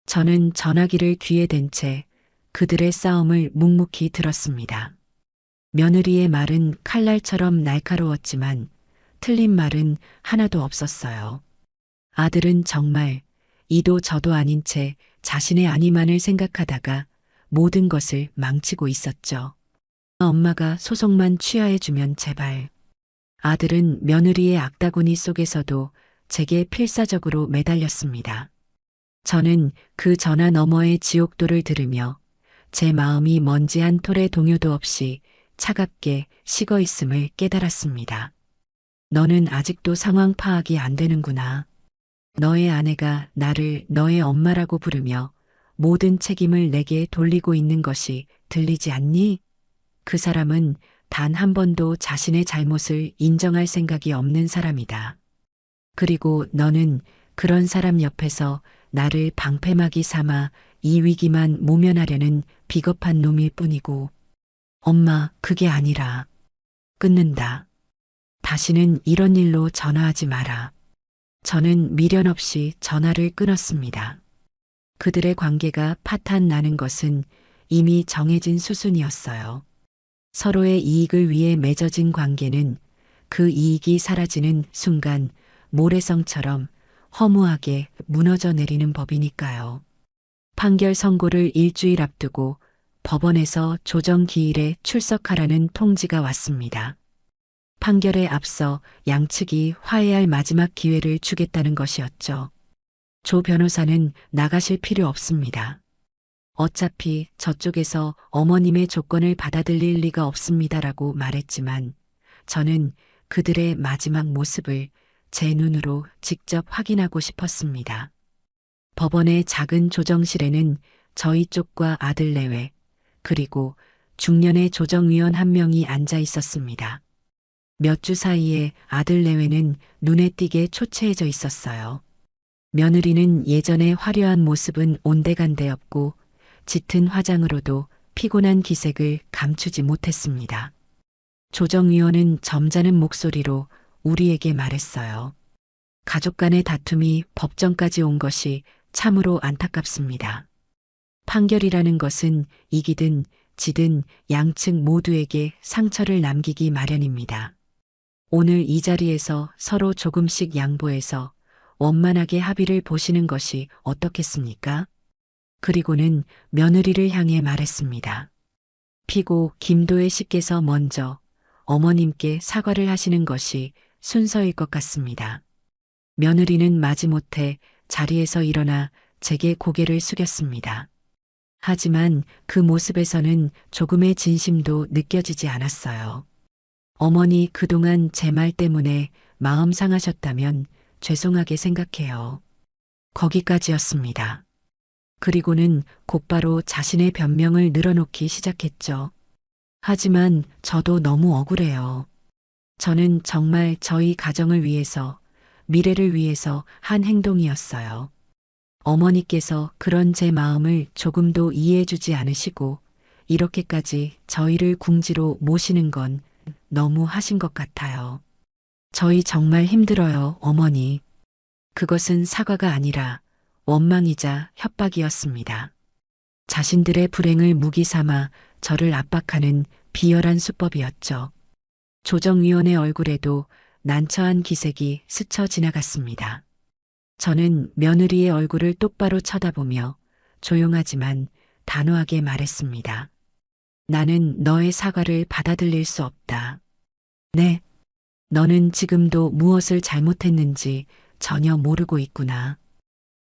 저는 전화기를 귀에 댄 채 그들의 싸움을 묵묵히 들었습니다. 며느리의 말은 칼날처럼 날카로웠지만 틀린 말은 하나도 없었어요. 아들은 정말 이도 저도 아닌 채 자신의 아니만을 생각하다가 모든 것을 망치고 있었죠. 엄마가 소송만 취하해주면 제발. 아들은 며느리의 악다구니 속에서도 제게 필사적으로 매달렸습니다. 저는 그 전화 너머의 지옥도를 들으며 제 마음이 먼지 한 톨의 동요도 없이 차갑게 식어 있음을 깨달았습니다. 너는 아직도 상황 파악이 안 되는구나. 너의 아내가 나를 너의 엄마라고 부르며 모든 책임을 내게 돌리고 있는 것이 들리지 않니? 그 사람은 단 한 번도 자신의 잘못을 인정할 생각이 없는 사람이다. 그리고 너는 그런 사람 옆에서 나를 방패막이 삼아 이 위기만 모면하려는 비겁한 놈일 뿐이고. 엄마, 그게 아니라. 끊는다. 다시는 이런 일로 전화하지 마라. 저는 미련 없이 전화를 끊었습니다. 그들의 관계가 파탄 나는 것은 이미 정해진 수순이었어요. 서로의 이익을 위해 맺어진 관계는 그 이익이 사라지는 순간 모래성처럼 허무하게 무너져 내리는 법이니까요. 판결 선고를 일주일 앞두고 법원에서 조정기일에 출석하라는 통지가 왔습니다. 판결에 앞서 양측이 화해할 마지막 기회를 주겠다는 것이었죠. 조 변호사는 나가실 필요 없습니다. 어차피 저쪽에서 어머님의 조건을 받아들일 리가 없습니다라고 말했지만 저는 그들의 마지막 모습을 제 눈으로 직접 확인하고 싶었습니다. 법원의 작은 조정실에는 저희 쪽과 아들 내외 그리고 중년의 조정위원 한 명이 앉아 있었습니다. 몇 주 사이에 아들 내외는 눈에 띄게 초췌해져 있었어요. 며느리는 예전의 화려한 모습은 온데간데 없고 짙은 화장으로도 피곤한 기색을 감추지 못했습니다. 조정위원은 점잖은 목소리로 우리에게 말했어요. 가족 간의 다툼이 법정까지 온 것이 참으로 안타깝습니다. 판결이라는 것은 이기든 지든 양측 모두에게 상처를 남기기 마련입니다. 오늘 이 자리에서 서로 조금씩 양보해서 원만하게 합의를 보시는 것이 어떻겠습니까? 그리고는 며느리를 향해 말했습니다. 피고 김도혜 씨께서 먼저 어머님께 사과를 하시는 것이 순서일 것 같습니다. 며느리는 마지못해 자리에서 일어나 제게 고개를 숙였습니다. 하지만 그 모습에서는 조금의 진심도 느껴지지 않았어요. 어머니 그동안 제 말 때문에 마음 상하셨다면 죄송하게 생각해요. 거기까지였습니다. 그리고는 곧바로 자신의 변명을 늘어놓기 시작했죠. 하지만 저도 너무 억울해요. 저는 정말 저희 가정을 위해서, 미래를 위해서 한 행동이었어요. 어머니께서 그런 제 마음을 조금도 이해해주지 않으시고 이렇게까지 저희를 궁지로 모시는 건 너무 하신 것 같아요. 저희 정말 힘들어요, 어머니. 그것은 사과가 아니라 원망이자 협박이었습니다. 자신들의 불행을 무기 삼아 저를 압박하는 비열한 수법이었죠. 조정위원의 얼굴에도 난처한 기색이 스쳐 지나갔습니다. 저는 며느리의 얼굴을 똑바로 쳐다보며 조용하지만 단호하게 말했습니다. 나는 너의 사과를 받아들일 수 없다. 네, 너는 지금도 무엇을 잘못했는지 전혀 모르고 있구나.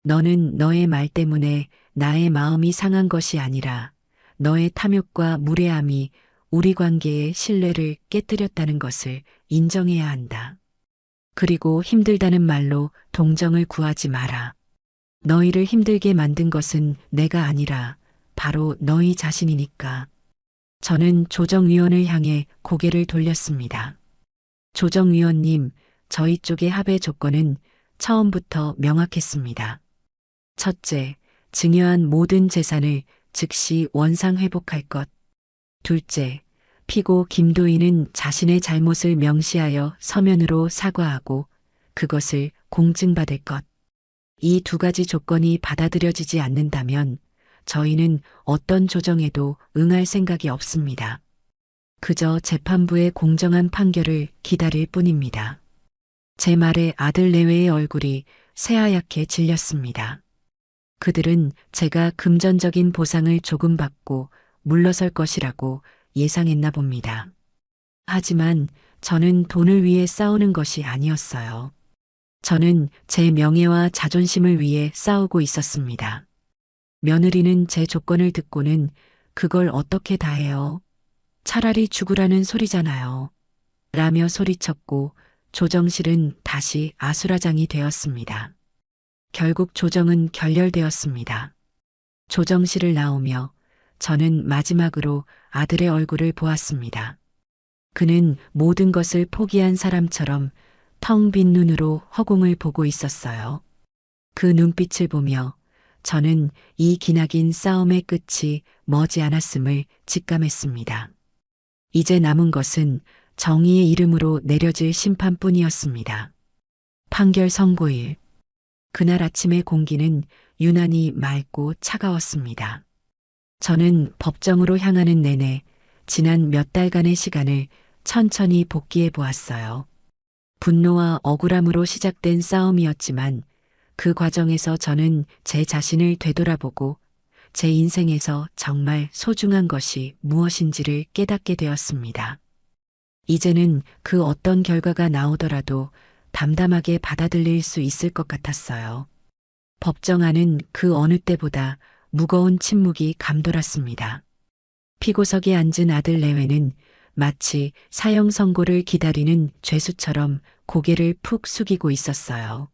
너는 너의 말 때문에 나의 마음이 상한 것이 아니라 너의 탐욕과 무례함이 우리 관계의 신뢰를 깨뜨렸다는 것을 인정해야 한다. 그리고 힘들다는 말로 동정을 구하지 마라. 너희를 힘들게 만든 것은 내가 아니라 바로 너희 자신이니까. 저는 조정위원을 향해 고개를 돌렸습니다. 조정위원님, 저희 쪽의 합의 조건은 처음부터 명확했습니다. 첫째, 증여한 모든 재산을 즉시 원상 회복할 것. 둘째, 피고 김도희는 자신의 잘못을 명시하여 서면으로 사과하고 그것을 공증받을 것. 이 두 가지 조건이 받아들여지지 않는다면 저희는 어떤 조정에도 응할 생각이 없습니다. 그저 재판부의 공정한 판결을 기다릴 뿐입니다. 제 말에 아들 내외의 얼굴이 새하얗게 질렸습니다. 그들은 제가 금전적인 보상을 조금 받고 물러설 것이라고 예상했나 봅니다. 하지만 저는 돈을 위해 싸우는 것이 아니었어요. 저는 제 명예와 자존심을 위해 싸우고 있었습니다. 며느리는 제 조건을 듣고는 그걸 어떻게 다 해요? 차라리 죽으라는 소리잖아요. 라며 소리쳤고 조정실은 다시 아수라장이 되었습니다. 결국 조정은 결렬되었습니다. 조정실을 나오며 저는 마지막으로 아들의 얼굴을 보았습니다. 그는 모든 것을 포기한 사람처럼 텅 빈 눈으로 허공을 보고 있었어요. 그 눈빛을 보며 저는 이 기나긴 싸움의 끝이 머지않았음을 직감했습니다. 이제 남은 것은 정의의 이름으로 내려질 심판뿐이었습니다. 판결 선고일. 그날 아침의 공기는 유난히 맑고 차가웠습니다. 저는 법정으로 향하는 내내 지난 몇 달간의 시간을 천천히 복기해 보았어요. 분노와 억울함으로 시작된 싸움이었지만 그 과정에서 저는 제 자신을 되돌아보고 제 인생에서 정말 소중한 것이 무엇인지를 깨닫게 되었습니다. 이제는 그 어떤 결과가 나오더라도 담담하게 받아들일 수 있을 것 같았어요. 법정 안은 그 어느 때보다 무거운 침묵이 감돌았습니다. 피고석에 앉은 아들 내외는 마치 사형 선고를 기다리는 죄수처럼 고개를 푹 숙이고 있었어요.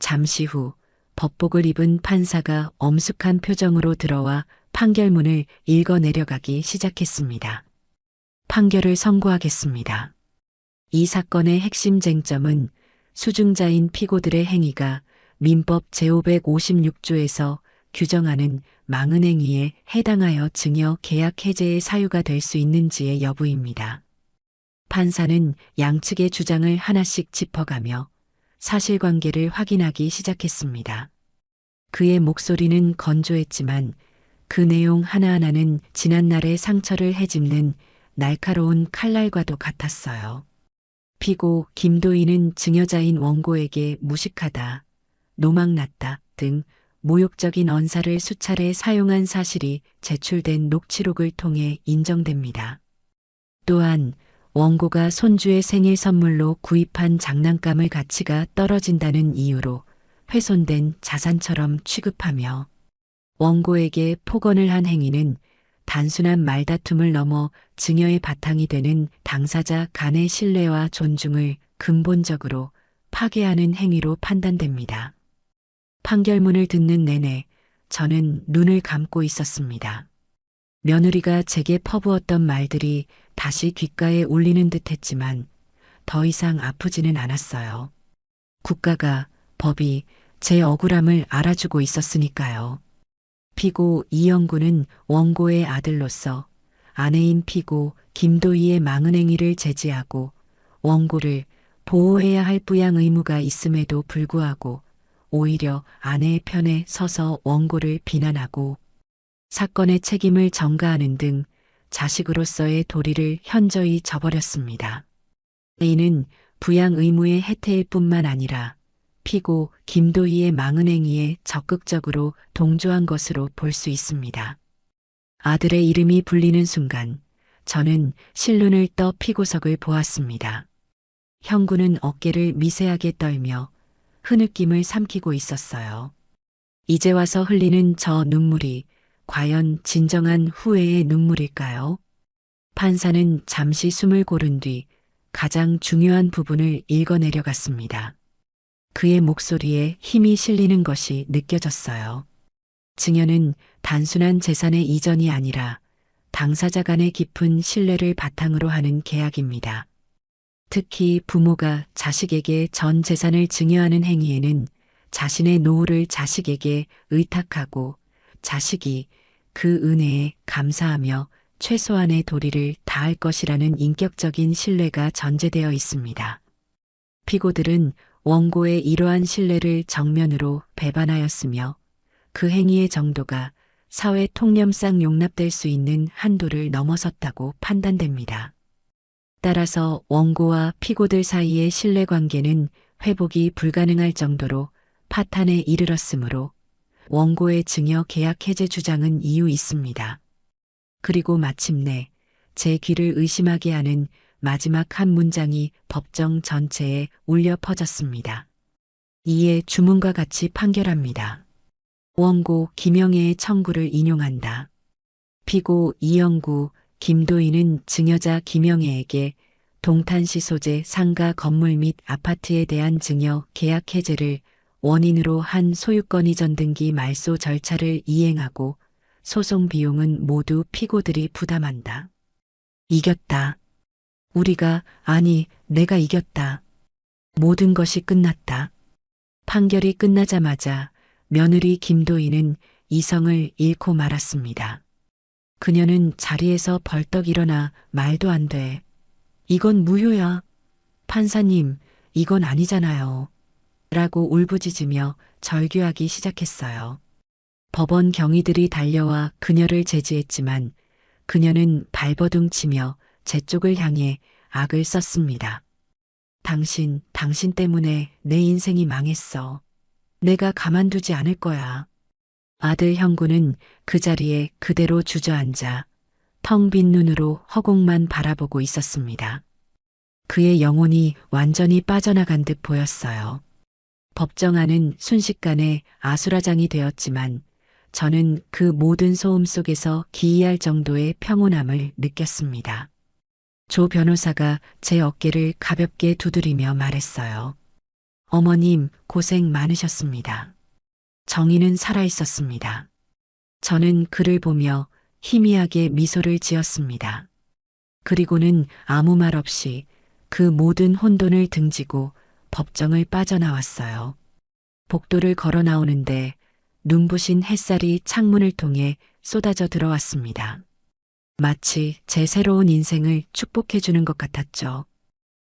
잠시 후 법복을 입은 판사가 엄숙한 표정으로 들어와 판결문을 읽어 내려가기 시작했습니다. 판결을 선고하겠습니다. 이 사건의 핵심 쟁점은 수증자인 피고들의 행위가 민법 제556조에서 규정하는 망은행위에 해당하여 증여 계약 해제의 사유가 될 수 있는지의 여부입니다. 판사는 양측의 주장을 하나씩 짚어가며 사실관계를 확인하기 시작했습니다. 그의 목소리는 건조했지만 그 내용 하나하나는 지난날의 상처를 헤집는 날카로운 칼날과도 같았어요. 피고 김도희는 증여자인 원고에게 무식하다, 노망났다 등 모욕적인 언사를 수차례 사용한 사실이 제출된 녹취록을 통해 인정됩니다. 또한 원고가 손주의 생일 선물로 구입한 장난감을 가치가 떨어진다는 이유로 훼손된 자산처럼 취급하며 원고에게 폭언을 한 행위는 단순한 말다툼을 넘어 증여의 바탕이 되는 당사자 간의 신뢰와 존중을 근본적으로 파괴하는 행위로 판단됩니다. 판결문을 듣는 내내 저는 눈을 감고 있었습니다. 며느리가 제게 퍼부었던 말들이 다시 귓가에 울리는 듯 했지만 더 이상 아프지는 않았어요. 국가가, 법이 제 억울함을 알아주고 있었으니까요. 피고 이영구는 원고의 아들로서 아내인 피고 김도희의 망은행위를 제지하고 원고를 보호해야 할 부양 의무가 있음에도 불구하고 오히려 아내의 편에 서서 원고를 비난하고 사건의 책임을 전가하는 등 자식으로서의 도리를 현저히 저버렸습니다. 이는 부양 의무의 해태일 뿐만 아니라 피고 김도희의 망은 행위에 적극적으로 동조한 것으로 볼 수 있습니다. 아들의 이름이 불리는 순간 저는 실눈을 떠 피고석을 보았습니다. 형구는 어깨를 미세하게 떨며 흐느낌을 삼키고 있었어요. 이제 와서 흘리는 저 눈물이 과연 진정한 후회의 눈물일까요? 판사는 잠시 숨을 고른 뒤 가장 중요한 부분을 읽어내려갔습니다. 그의 목소리에 힘이 실리는 것이 느껴졌어요. 증여는 단순한 재산의 이전이 아니라 당사자 간의 깊은 신뢰를 바탕으로 하는 계약입니다. 특히 부모가 자식에게 전 재산을 증여하는 행위에는 자신의 노후를 자식에게 의탁하고 자식이 그 은혜에 감사하며 최소한의 도리를 다할 것이라는 인격적인 신뢰가 전제되어 있습니다. 피고들은 원고의 이러한 신뢰를 정면으로 배반하였으며 그 행위의 정도가 사회 통념상 용납될 수 있는 한도를 넘어섰다고 판단됩니다. 따라서 원고와 피고들 사이의 신뢰관계는 회복이 불가능할 정도로 파탄에 이르렀으므로 원고의 증여 계약 해제 주장은 이유 있습니다. 그리고 마침내 제 귀를 의심하게 하는 마지막 한 문장이 법정 전체에 울려 퍼졌습니다. 이에 주문과 같이 판결합니다. 원고 김영애의 청구를 인용한다. 피고 이영구, 김도희는 증여자 김영애에게 동탄시 소재 상가 건물 및 아파트에 대한 증여 계약 해제를 원인으로 한 소유권 이전 등기 말소 절차를 이행하고 소송 비용은 모두 피고들이 부담한다. 이겼다. 내가 이겼다. 모든 것이 끝났다. 판결이 끝나자마자 며느리 김도희는 이성을 잃고 말았습니다. 그녀는 자리에서 벌떡 일어나 말도 안 돼. 이건 무효야. 판사님, 이건 아니잖아요. 라고 울부짖으며 절규하기 시작했어요. 법원 경위들이 달려와 그녀를 제지했지만 그녀는 발버둥치며 제 쪽을 향해 악을 썼습니다. 당신 때문에 내 인생이 망했어. 내가 가만두지 않을 거야. 아들 형구는 그 자리에 그대로 주저앉아 텅 빈 눈으로 허공만 바라보고 있었습니다. 그의 영혼이 완전히 빠져나간 듯 보였어요. 법정 안은 순식간에 아수라장이 되었지만 저는 그 모든 소음 속에서 기이할 정도의 평온함을 느꼈습니다. 조 변호사가 제 어깨를 가볍게 두드리며 말했어요. 어머님, 고생 많으셨습니다. 정의는 살아있었습니다. 저는 그를 보며 희미하게 미소를 지었습니다. 그리고는 아무 말 없이 그 모든 혼돈을 등지고 법정을 빠져나왔어요. 복도를 걸어 나오는데 눈부신 햇살이 창문을 통해 쏟아져 들어왔습니다. 마치 제 새로운 인생을 축복해주는 것 같았죠.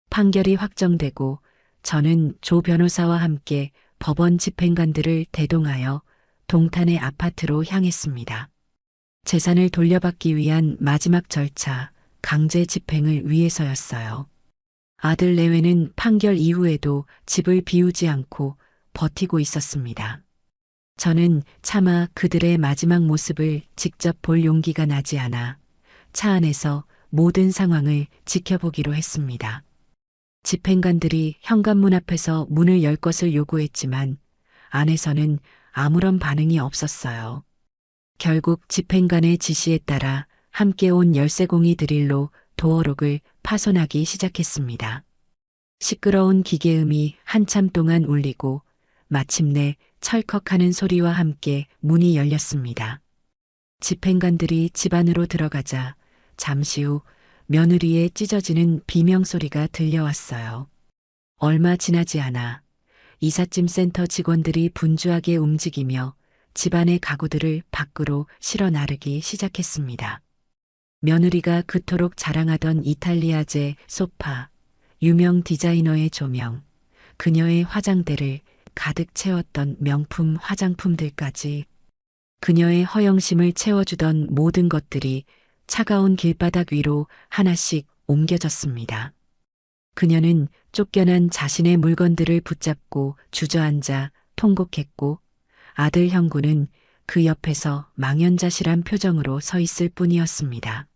판결이 확정되고 저는 조 변호사와 함께 법원 집행관들을 대동하여 동탄의 아파트로 향했습니다. 재산을 돌려받기 위한 마지막 절차, 강제 집행을 위해서였어요. 아들 내외는 판결 이후에도 집을 비우지 않고 버티고 있었습니다. 저는 차마 그들의 마지막 모습을 직접 볼 용기가 나지 않아 차 안에서 모든 상황을 지켜보기로 했습니다. 집행관들이 현관문 앞에서 문을 열 것을 요구했지만 안에서는 아무런 반응이 없었어요. 결국 집행관의 지시에 따라 함께 온 열쇠공이 드릴로 도어록을 파손하기 시작했습니다. 시끄러운 기계음이 한참 동안 울리고 마침내 철컥하는 소리와 함께 문이 열렸습니다. 집행관들이 집 안으로 들어가자 잠시 후 며느리의 찢어지는 비명소리가 들려왔어요. 얼마 지나지 않아 이삿짐 센터 직원들이 분주하게 움직이며 집안의 가구들을 밖으로 실어 나르기 시작했습니다. 며느리가 그토록 자랑하던 이탈리아제 소파, 유명 디자이너의 조명, 그녀의 화장대를 가득 채웠던 명품 화장품들까지 그녀의 허영심을 채워주던 모든 것들이 차가운 길바닥 위로 하나씩 옮겨졌습니다. 그녀는 쫓겨난 자신의 물건들을 붙잡고 주저앉아 통곡했고 아들 형구는 그 옆에서 망연자실한 표정으로 서 있을 뿐이었습니다.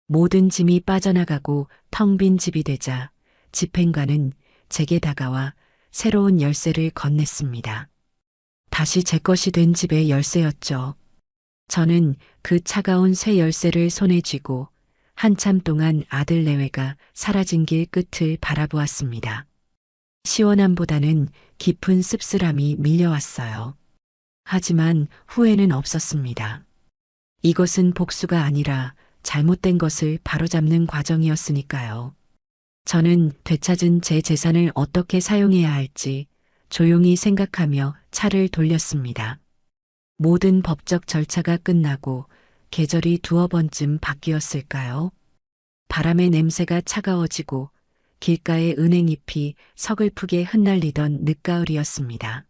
모든 짐이 빠져나가고 텅 빈 집이 되자 집행관은 제게 다가와 새로운 열쇠를 건넸습니다. 다시 제 것이 된 집의 열쇠였죠. 저는 그 차가운 쇠 열쇠를 손에 쥐고 한참 동안 아들 내외가 사라진 길 끝을 바라보았습니다. 시원함보다는 깊은 씁쓸함이 밀려왔어요. 하지만 후회는 없었습니다. 이것은 복수가 아니라 잘못된 것을 바로잡는 과정이었으니까요. 저는 되찾은 제 재산을 어떻게 사용해야 할지 조용히 생각하며 차를 돌렸습니다. 모든 법적 절차가 끝나고 계절이 두어 번쯤 바뀌었을까요? 바람의 냄새가 차가워지고 길가의 은행잎이 서글프게 흩날리던 늦가을이었습니다.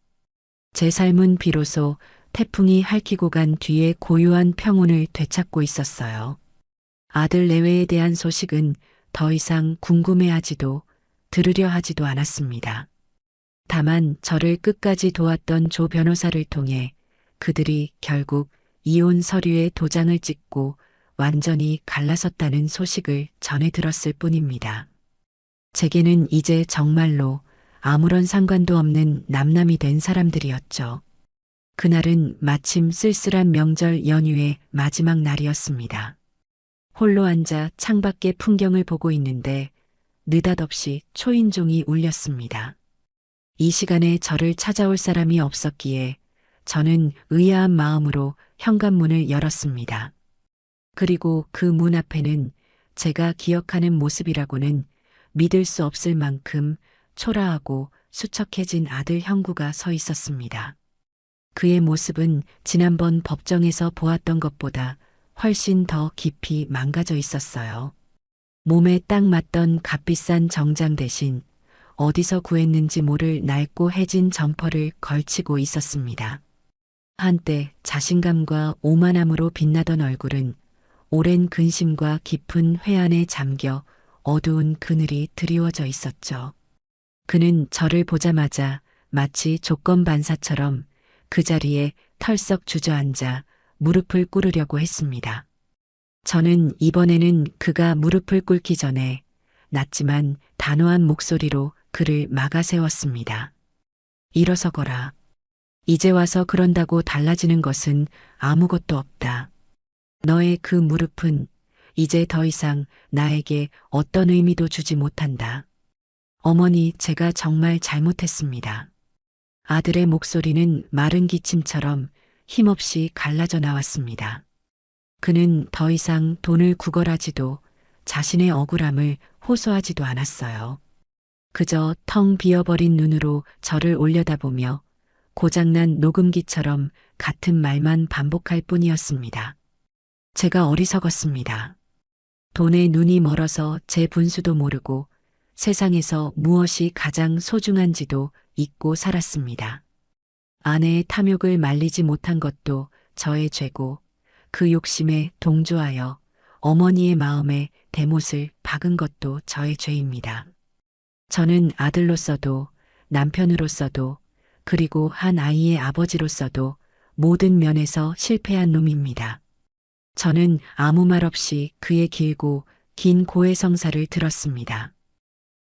제 삶은 비로소 태풍이 핥히고 간 뒤에 고요한 평온을 되찾고 있었어요. 아들 내외에 대한 소식은 더 이상 궁금해하지도 들으려 하지도 않았습니다. 다만 저를 끝까지 도왔던 조 변호사를 통해 그들이 결국 이혼 서류에 도장을 찍고 완전히 갈라섰다는 소식을 전해 들었을 뿐입니다. 제게는 이제 정말로 아무런 상관도 없는 남남이 된 사람들이었죠. 그날은 마침 쓸쓸한 명절 연휴의 마지막 날이었습니다. 홀로 앉아 창밖의 풍경을 보고 있는데 느닷없이 초인종이 울렸습니다. 이 시간에 저를 찾아올 사람이 없었기에 저는 의아한 마음으로 현관문을 열었습니다. 그리고 그 문 앞에는 제가 기억하는 모습이라고는 믿을 수 없을 만큼 초라하고 수척해진 아들 형구가 서 있었습니다. 그의 모습은 지난번 법정에서 보았던 것보다 훨씬 더 깊이 망가져 있었어요. 몸에 딱 맞던 값비싼 정장 대신 어디서 구했는지 모를 낡고 해진 점퍼를 걸치고 있었습니다. 한때 자신감과 오만함으로 빛나던 얼굴은 오랜 근심과 깊은 회한에 잠겨 어두운 그늘이 드리워져 있었죠. 그는 저를 보자마자 마치 조건반사처럼 그 자리에 털썩 주저앉아 무릎을 꿇으려고 했습니다. 저는 이번에는 그가 무릎을 꿇기 전에 낮지만 단호한 목소리로 그를 막아 세웠습니다. 일어서거라. 이제 와서 그런다고 달라지는 것은 아무것도 없다. 너의 그 무릎은 이제 더 이상 나에게 어떤 의미도 주지 못한다. 어머니, 제가 정말 잘못했습니다. 아들의 목소리는 마른 기침처럼 힘없이 갈라져 나왔습니다. 그는 더 이상 돈을 구걸하지도 자신의 억울함을 호소하지도 않았어요. 그저 텅 비어버린 눈으로 저를 올려다보며 고장난 녹음기처럼 같은 말만 반복할 뿐이었습니다. 제가 어리석었습니다. 돈에 눈이 멀어서 제 분수도 모르고 세상에서 무엇이 가장 소중한지도 잊고 살았습니다. 아내의 탐욕을 말리지 못한 것도 저의 죄고 그 욕심에 동조하여 어머니의 마음에 대못을 박은 것도 저의 죄입니다. 저는 아들로서도 남편으로서도 그리고 한 아이의 아버지로서도 모든 면에서 실패한 놈입니다. 저는 아무 말 없이 그의 길고 긴 고해성사를 들었습니다.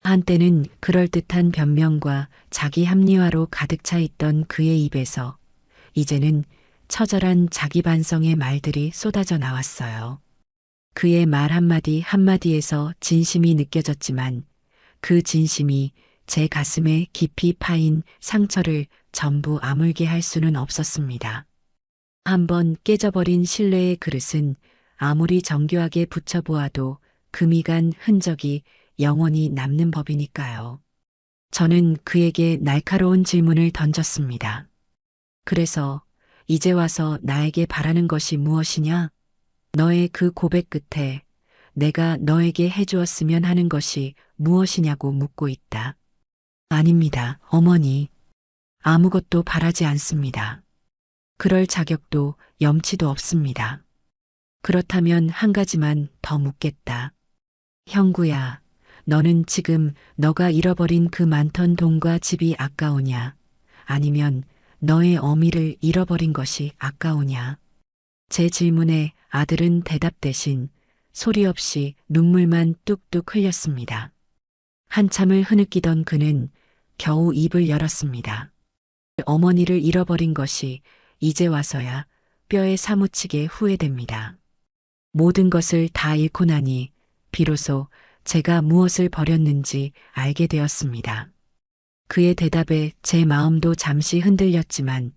한때는 그럴듯한 변명과 자기 합리화로 가득 차 있던 그의 입에서 이제는 처절한 자기 반성의 말들이 쏟아져 나왔어요. 그의 말 한마디 한마디에서 진심이 느껴졌지만 그 진심이 제 가슴에 깊이 파인 상처를 전부 아물게 할 수는 없었습니다. 한번 깨져버린 신뢰의 그릇은 아무리 정교하게 붙여보아도 금이 간 흔적이 영원히 남는 법이니까요. 저는 그에게 날카로운 질문을 던졌습니다. 그래서 이제 와서 나에게 바라는 것이 무엇이냐? 너의 그 고백 끝에 내가 너에게 해주었으면 하는 것이 무엇이냐고 묻고 있다. 아닙니다, 어머니. 아무것도 바라지 않습니다. 그럴 자격도 염치도 없습니다. 그렇다면 한 가지만 더 묻겠다. 형구야, 너는 지금 너가 잃어버린 그 많던 돈과 집이 아까우냐? 아니면 너의 어미를 잃어버린 것이 아까우냐? 제 질문에 아들은 대답 대신 소리 없이 눈물만 뚝뚝 흘렸습니다. 한참을 흐느끼던 그는 겨우 입을 열었습니다. 어머니를 잃어버린 것이 이제 와서야 뼈에 사무치게 후회됩니다. 모든 것을 다 잃고 나니 비로소 제가 무엇을 버렸는지 알게 되었습니다. 그의 대답에 제 마음도 잠시 흔들렸지만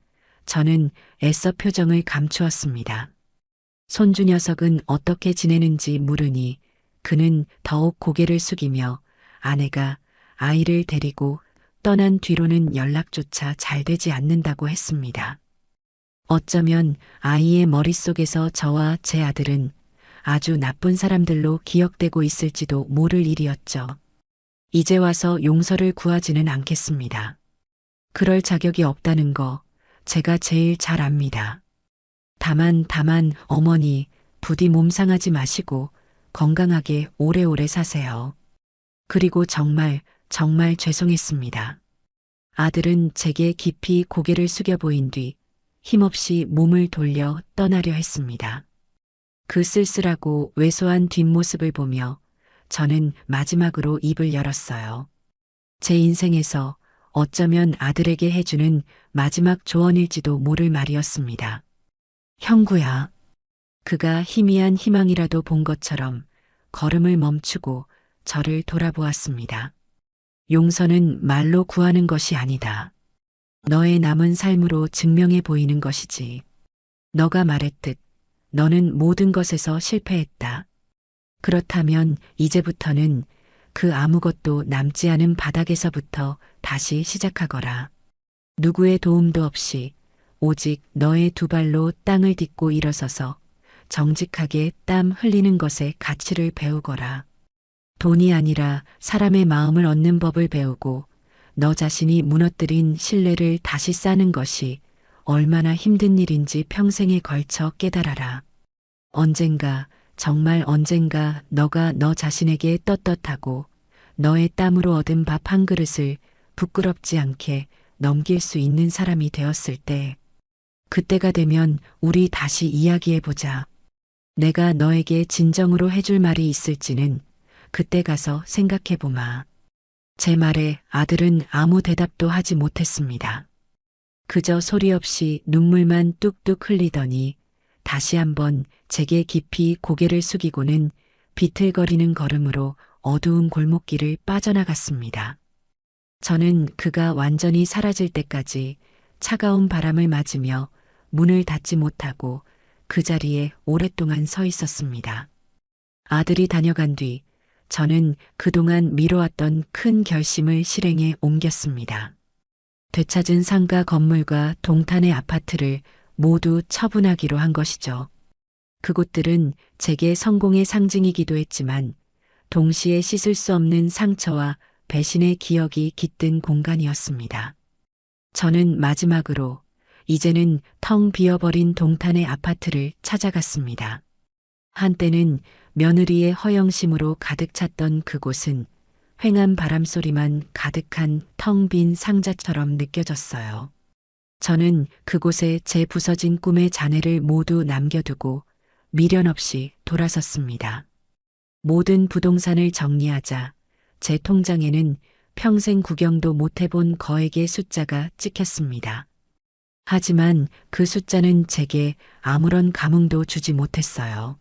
저는 애써 표정을 감추었습니다. 손주 녀석은 어떻게 지내는지 물으니 그는 더욱 고개를 숙이며 아내가 아이를 데리고 떠난 뒤로는 연락조차 잘 되지 않는다고 했습니다. 어쩌면 아이의 머릿속에서 저와 제 아들은 아주 나쁜 사람들로 기억되고 있을지도 모를 일이었죠. 이제 와서 용서를 구하지는 않겠습니다. 그럴 자격이 없다는 거 제가 제일 잘 압니다. 다만 어머니 부디 몸 상하지 마시고 건강하게 오래오래 사세요. 그리고 정말 죄송했습니다. 아들은 제게 깊이 고개를 숙여 보인 뒤 힘없이 몸을 돌려 떠나려 했습니다. 그 쓸쓸하고 왜소한 뒷모습을 보며 저는 마지막으로 입을 열었어요. 제 인생에서 어쩌면 아들에게 해주는 마지막 조언일지도 모를 말이었습니다. 형구야. 그가 희미한 희망이라도 본 것처럼 걸음을 멈추고 저를 돌아보았습니다. 용서는 말로 구하는 것이 아니다. 너의 남은 삶으로 증명해 보이는 것이지. 너가 말했듯 너는 모든 것에서 실패했다. 그렇다면 이제부터는 그 아무것도 남지 않은 바닥에서부터 다시 시작하거라. 누구의 도움도 없이 오직 너의 두 발로 땅을 딛고 일어서서 정직하게 땀 흘리는 것의 가치를 배우거라. 돈이 아니라 사람의 마음을 얻는 법을 배우고 너 자신이 무너뜨린 신뢰를 다시 쌓는 것이 얼마나 힘든 일인지 평생에 걸쳐 깨달아라. 언젠가, 정말 언젠가 너가 너 자신에게 떳떳하고 너의 땀으로 얻은 밥 한 그릇을 부끄럽지 않게 넘길 수 있는 사람이 되었을 때, 그때가 되면 우리 다시 이야기해보자. 내가 너에게 진정으로 해줄 말이 있을지는 그때 가서 생각해보마. 제 말에 아들은 아무 대답도 하지 못했습니다. 그저 소리 없이 눈물만 뚝뚝 흘리더니 다시 한번 제게 깊이 고개를 숙이고는 비틀거리는 걸음으로 어두운 골목길을 빠져나갔습니다. 저는 그가 완전히 사라질 때까지 차가운 바람을 맞으며 문을 닫지 못하고 그 자리에 오랫동안 서 있었습니다. 아들이 다녀간 뒤 저는 그동안 미뤄왔던 큰 결심을 실행에 옮겼습니다. 되찾은 상가 건물과 동탄의 아파트를 모두 처분하기로 한 것이죠. 그곳들은 제게 성공의 상징이기도 했지만 동시에 씻을 수 없는 상처와 배신의 기억이 깃든 공간이었습니다. 저는 마지막으로 이제는 텅 비어버린 동탄의 아파트를 찾아갔습니다. 한때는 며느리의 허영심으로 가득 찼던 그곳은 휑한 바람소리만 가득한 텅 빈 상자처럼 느껴졌어요. 저는 그곳에 제 부서진 꿈의 잔해를 모두 남겨두고 미련 없이 돌아섰습니다. 모든 부동산을 정리하자 제 통장에는 평생 구경도 못 해본 거액의 숫자가 찍혔습니다. 하지만 그 숫자는 제게 아무런 감흥도 주지 못했어요.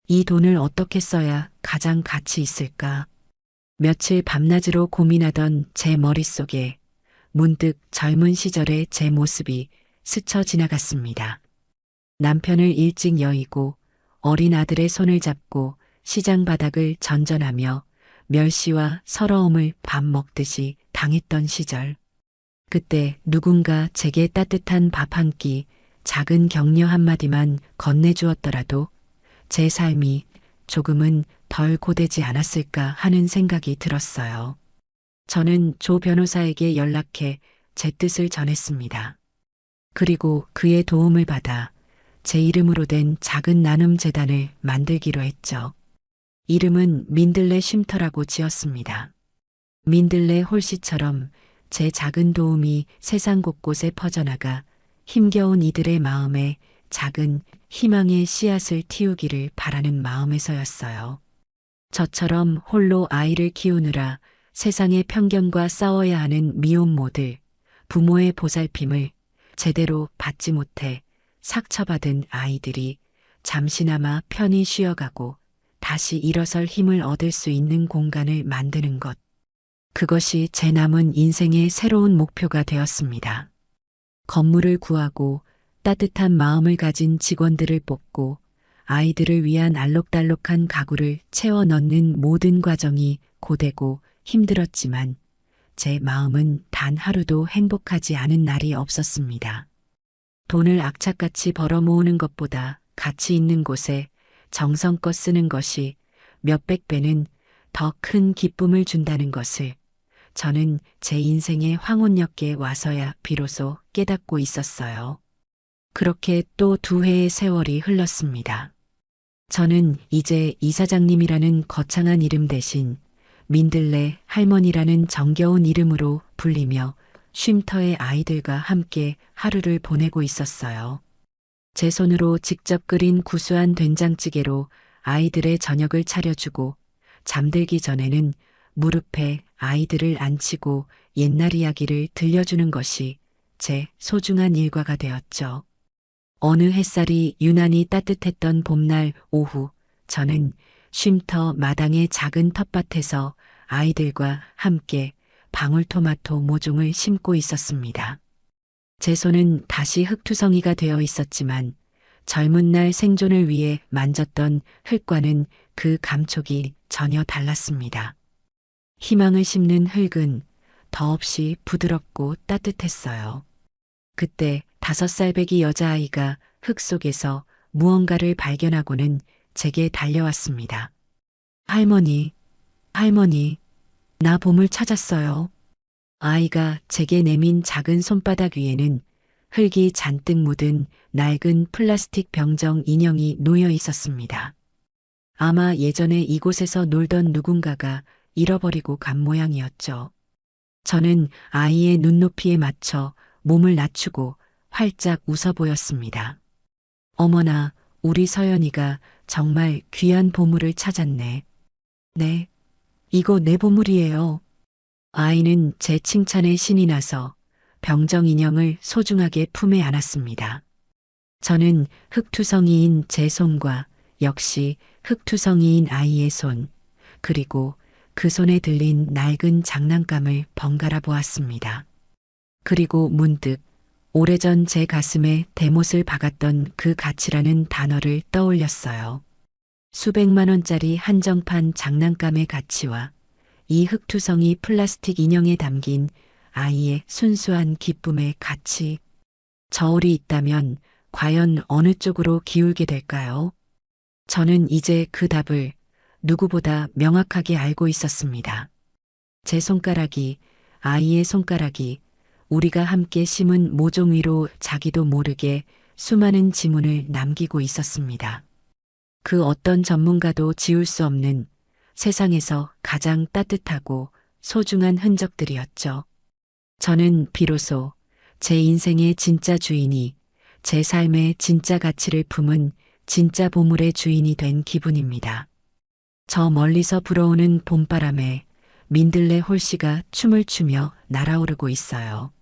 이 돈을 어떻게 써야 가장 가치 있을까? 며칠 밤낮으로 고민하던 제 머릿속에 문득 젊은 시절의 제 모습이 스쳐 지나갔습니다. 남편을 일찍 여의고 어린 아들의 손을 잡고 시장 바닥을 전전하며 멸시와 서러움을 밥 먹듯이 당했던 시절. 그때 누군가 제게 따뜻한 밥 한 끼, 작은 격려 한마디만 건네주었더라도 제 삶이 조금은 더 덜 고되지 않았을까 하는 생각이 들었어요. 저는 조 변호사에게 연락해 제 뜻을 전했습니다. 그리고 그의 도움을 받아 제 이름으로 된 작은 나눔 재단을 만들기로 했죠. 이름은 민들레 쉼터라고 지었습니다. 민들레 홀씨처럼 제 작은 도움이 세상 곳곳에 퍼져나가 힘겨운 이들의 마음에 작은 희망의 씨앗을 틔우기를 바라는 마음에서였어요. 저처럼 홀로 아이를 키우느라 세상의 편견과 싸워야 하는 미혼모들, 부모의 보살핌을 제대로 받지 못해 상처받은 아이들이 잠시나마 편히 쉬어가고 다시 일어설 힘을 얻을 수 있는 공간을 만드는 것. 그것이 제 남은 인생의 새로운 목표가 되었습니다. 건물을 구하고 따뜻한 마음을 가진 직원들을 뽑고 아이들을 위한 알록달록한 가구를 채워 넣는 모든 과정이 고되고 힘들었지만 제 마음은 단 하루도 행복하지 않은 날이 없었습니다. 돈을 악착같이 벌어 모으는 것보다 가치 있는 곳에 정성껏 쓰는 것이 몇백 배는 더 큰 기쁨을 준다는 것을 저는 제 인생의 황혼역에 와서야 비로소 깨닫고 있었어요. 그렇게 또 2해의 세월이 흘렀습니다. 저는 이제 이사장님이라는 거창한 이름 대신 민들레 할머니라는 정겨운 이름으로 불리며 쉼터의 아이들과 함께 하루를 보내고 있었어요. 제 손으로 직접 끓인 구수한 된장찌개로 아이들의 저녁을 차려주고 잠들기 전에는 무릎에 아이들을 앉히고 옛날 이야기를 들려주는 것이 제 소중한 일과가 되었죠. 어느 햇살이 유난히 따뜻했던 봄날 오후, 저는 쉼터 마당의 작은 텃밭에서 아이들과 함께 방울토마토 모종을 심고 있었습니다. 제 손은 다시 흙투성이가 되어 있었지만 젊은 날 생존을 위해 만졌던 흙과는 그 감촉이 전혀 달랐습니다. 희망을 심는 흙은 더없이 부드럽고 따뜻했어요. 그때 5살 배기 여자아이가 흙 속에서 무언가를 발견하고는 제게 달려왔습니다. 할머니, 할머니, 나 봄을 찾았어요. 아이가 제게 내민 작은 손바닥 위에는 흙이 잔뜩 묻은 낡은 플라스틱 병정 인형이 놓여 있었습니다. 아마 예전에 이곳에서 놀던 누군가가 잃어버리고 간 모양이었죠. 저는 아이의 눈높이에 맞춰 몸을 낮추고 활짝 웃어 보였습니다. 어머나, 우리 서연이가 정말 귀한 보물을 찾았네. 네, 이거 내 보물이에요. 아이는 제 칭찬에 신이 나서 병정 인형을 소중하게 품에 안았습니다. 저는 흙투성이인 제 손과 역시 흙투성이인 아이의 손, 그리고 그 손에 들린 낡은 장난감을 번갈아 보았습니다. 그리고 문득 오래전 제 가슴에 대못을 박았던 그 가치라는 단어를 떠올렸어요. 수백만 원짜리 한정판 장난감의 가치와 이 흙투성이 플라스틱 인형에 담긴 아이의 순수한 기쁨의 가치. 저울이 있다면 과연 어느 쪽으로 기울게 될까요? 저는 이제 그 답을 누구보다 명확하게 알고 있었습니다. 제 손가락이, 아이의 손가락이 우리가 함께 심은 모종 위로 자기도 모르게 수많은 지문을 남기고 있었습니다. 그 어떤 전문가도 지울 수 없는 세상에서 가장 따뜻하고 소중한 흔적들이었죠. 저는 비로소 제 인생의 진짜 주인이, 제 삶의 진짜 가치를 품은 진짜 보물의 주인이 된 기분입니다. 저 멀리서 불어오는 봄바람에 민들레 홀씨가 춤을 추며 날아오르고 있어요.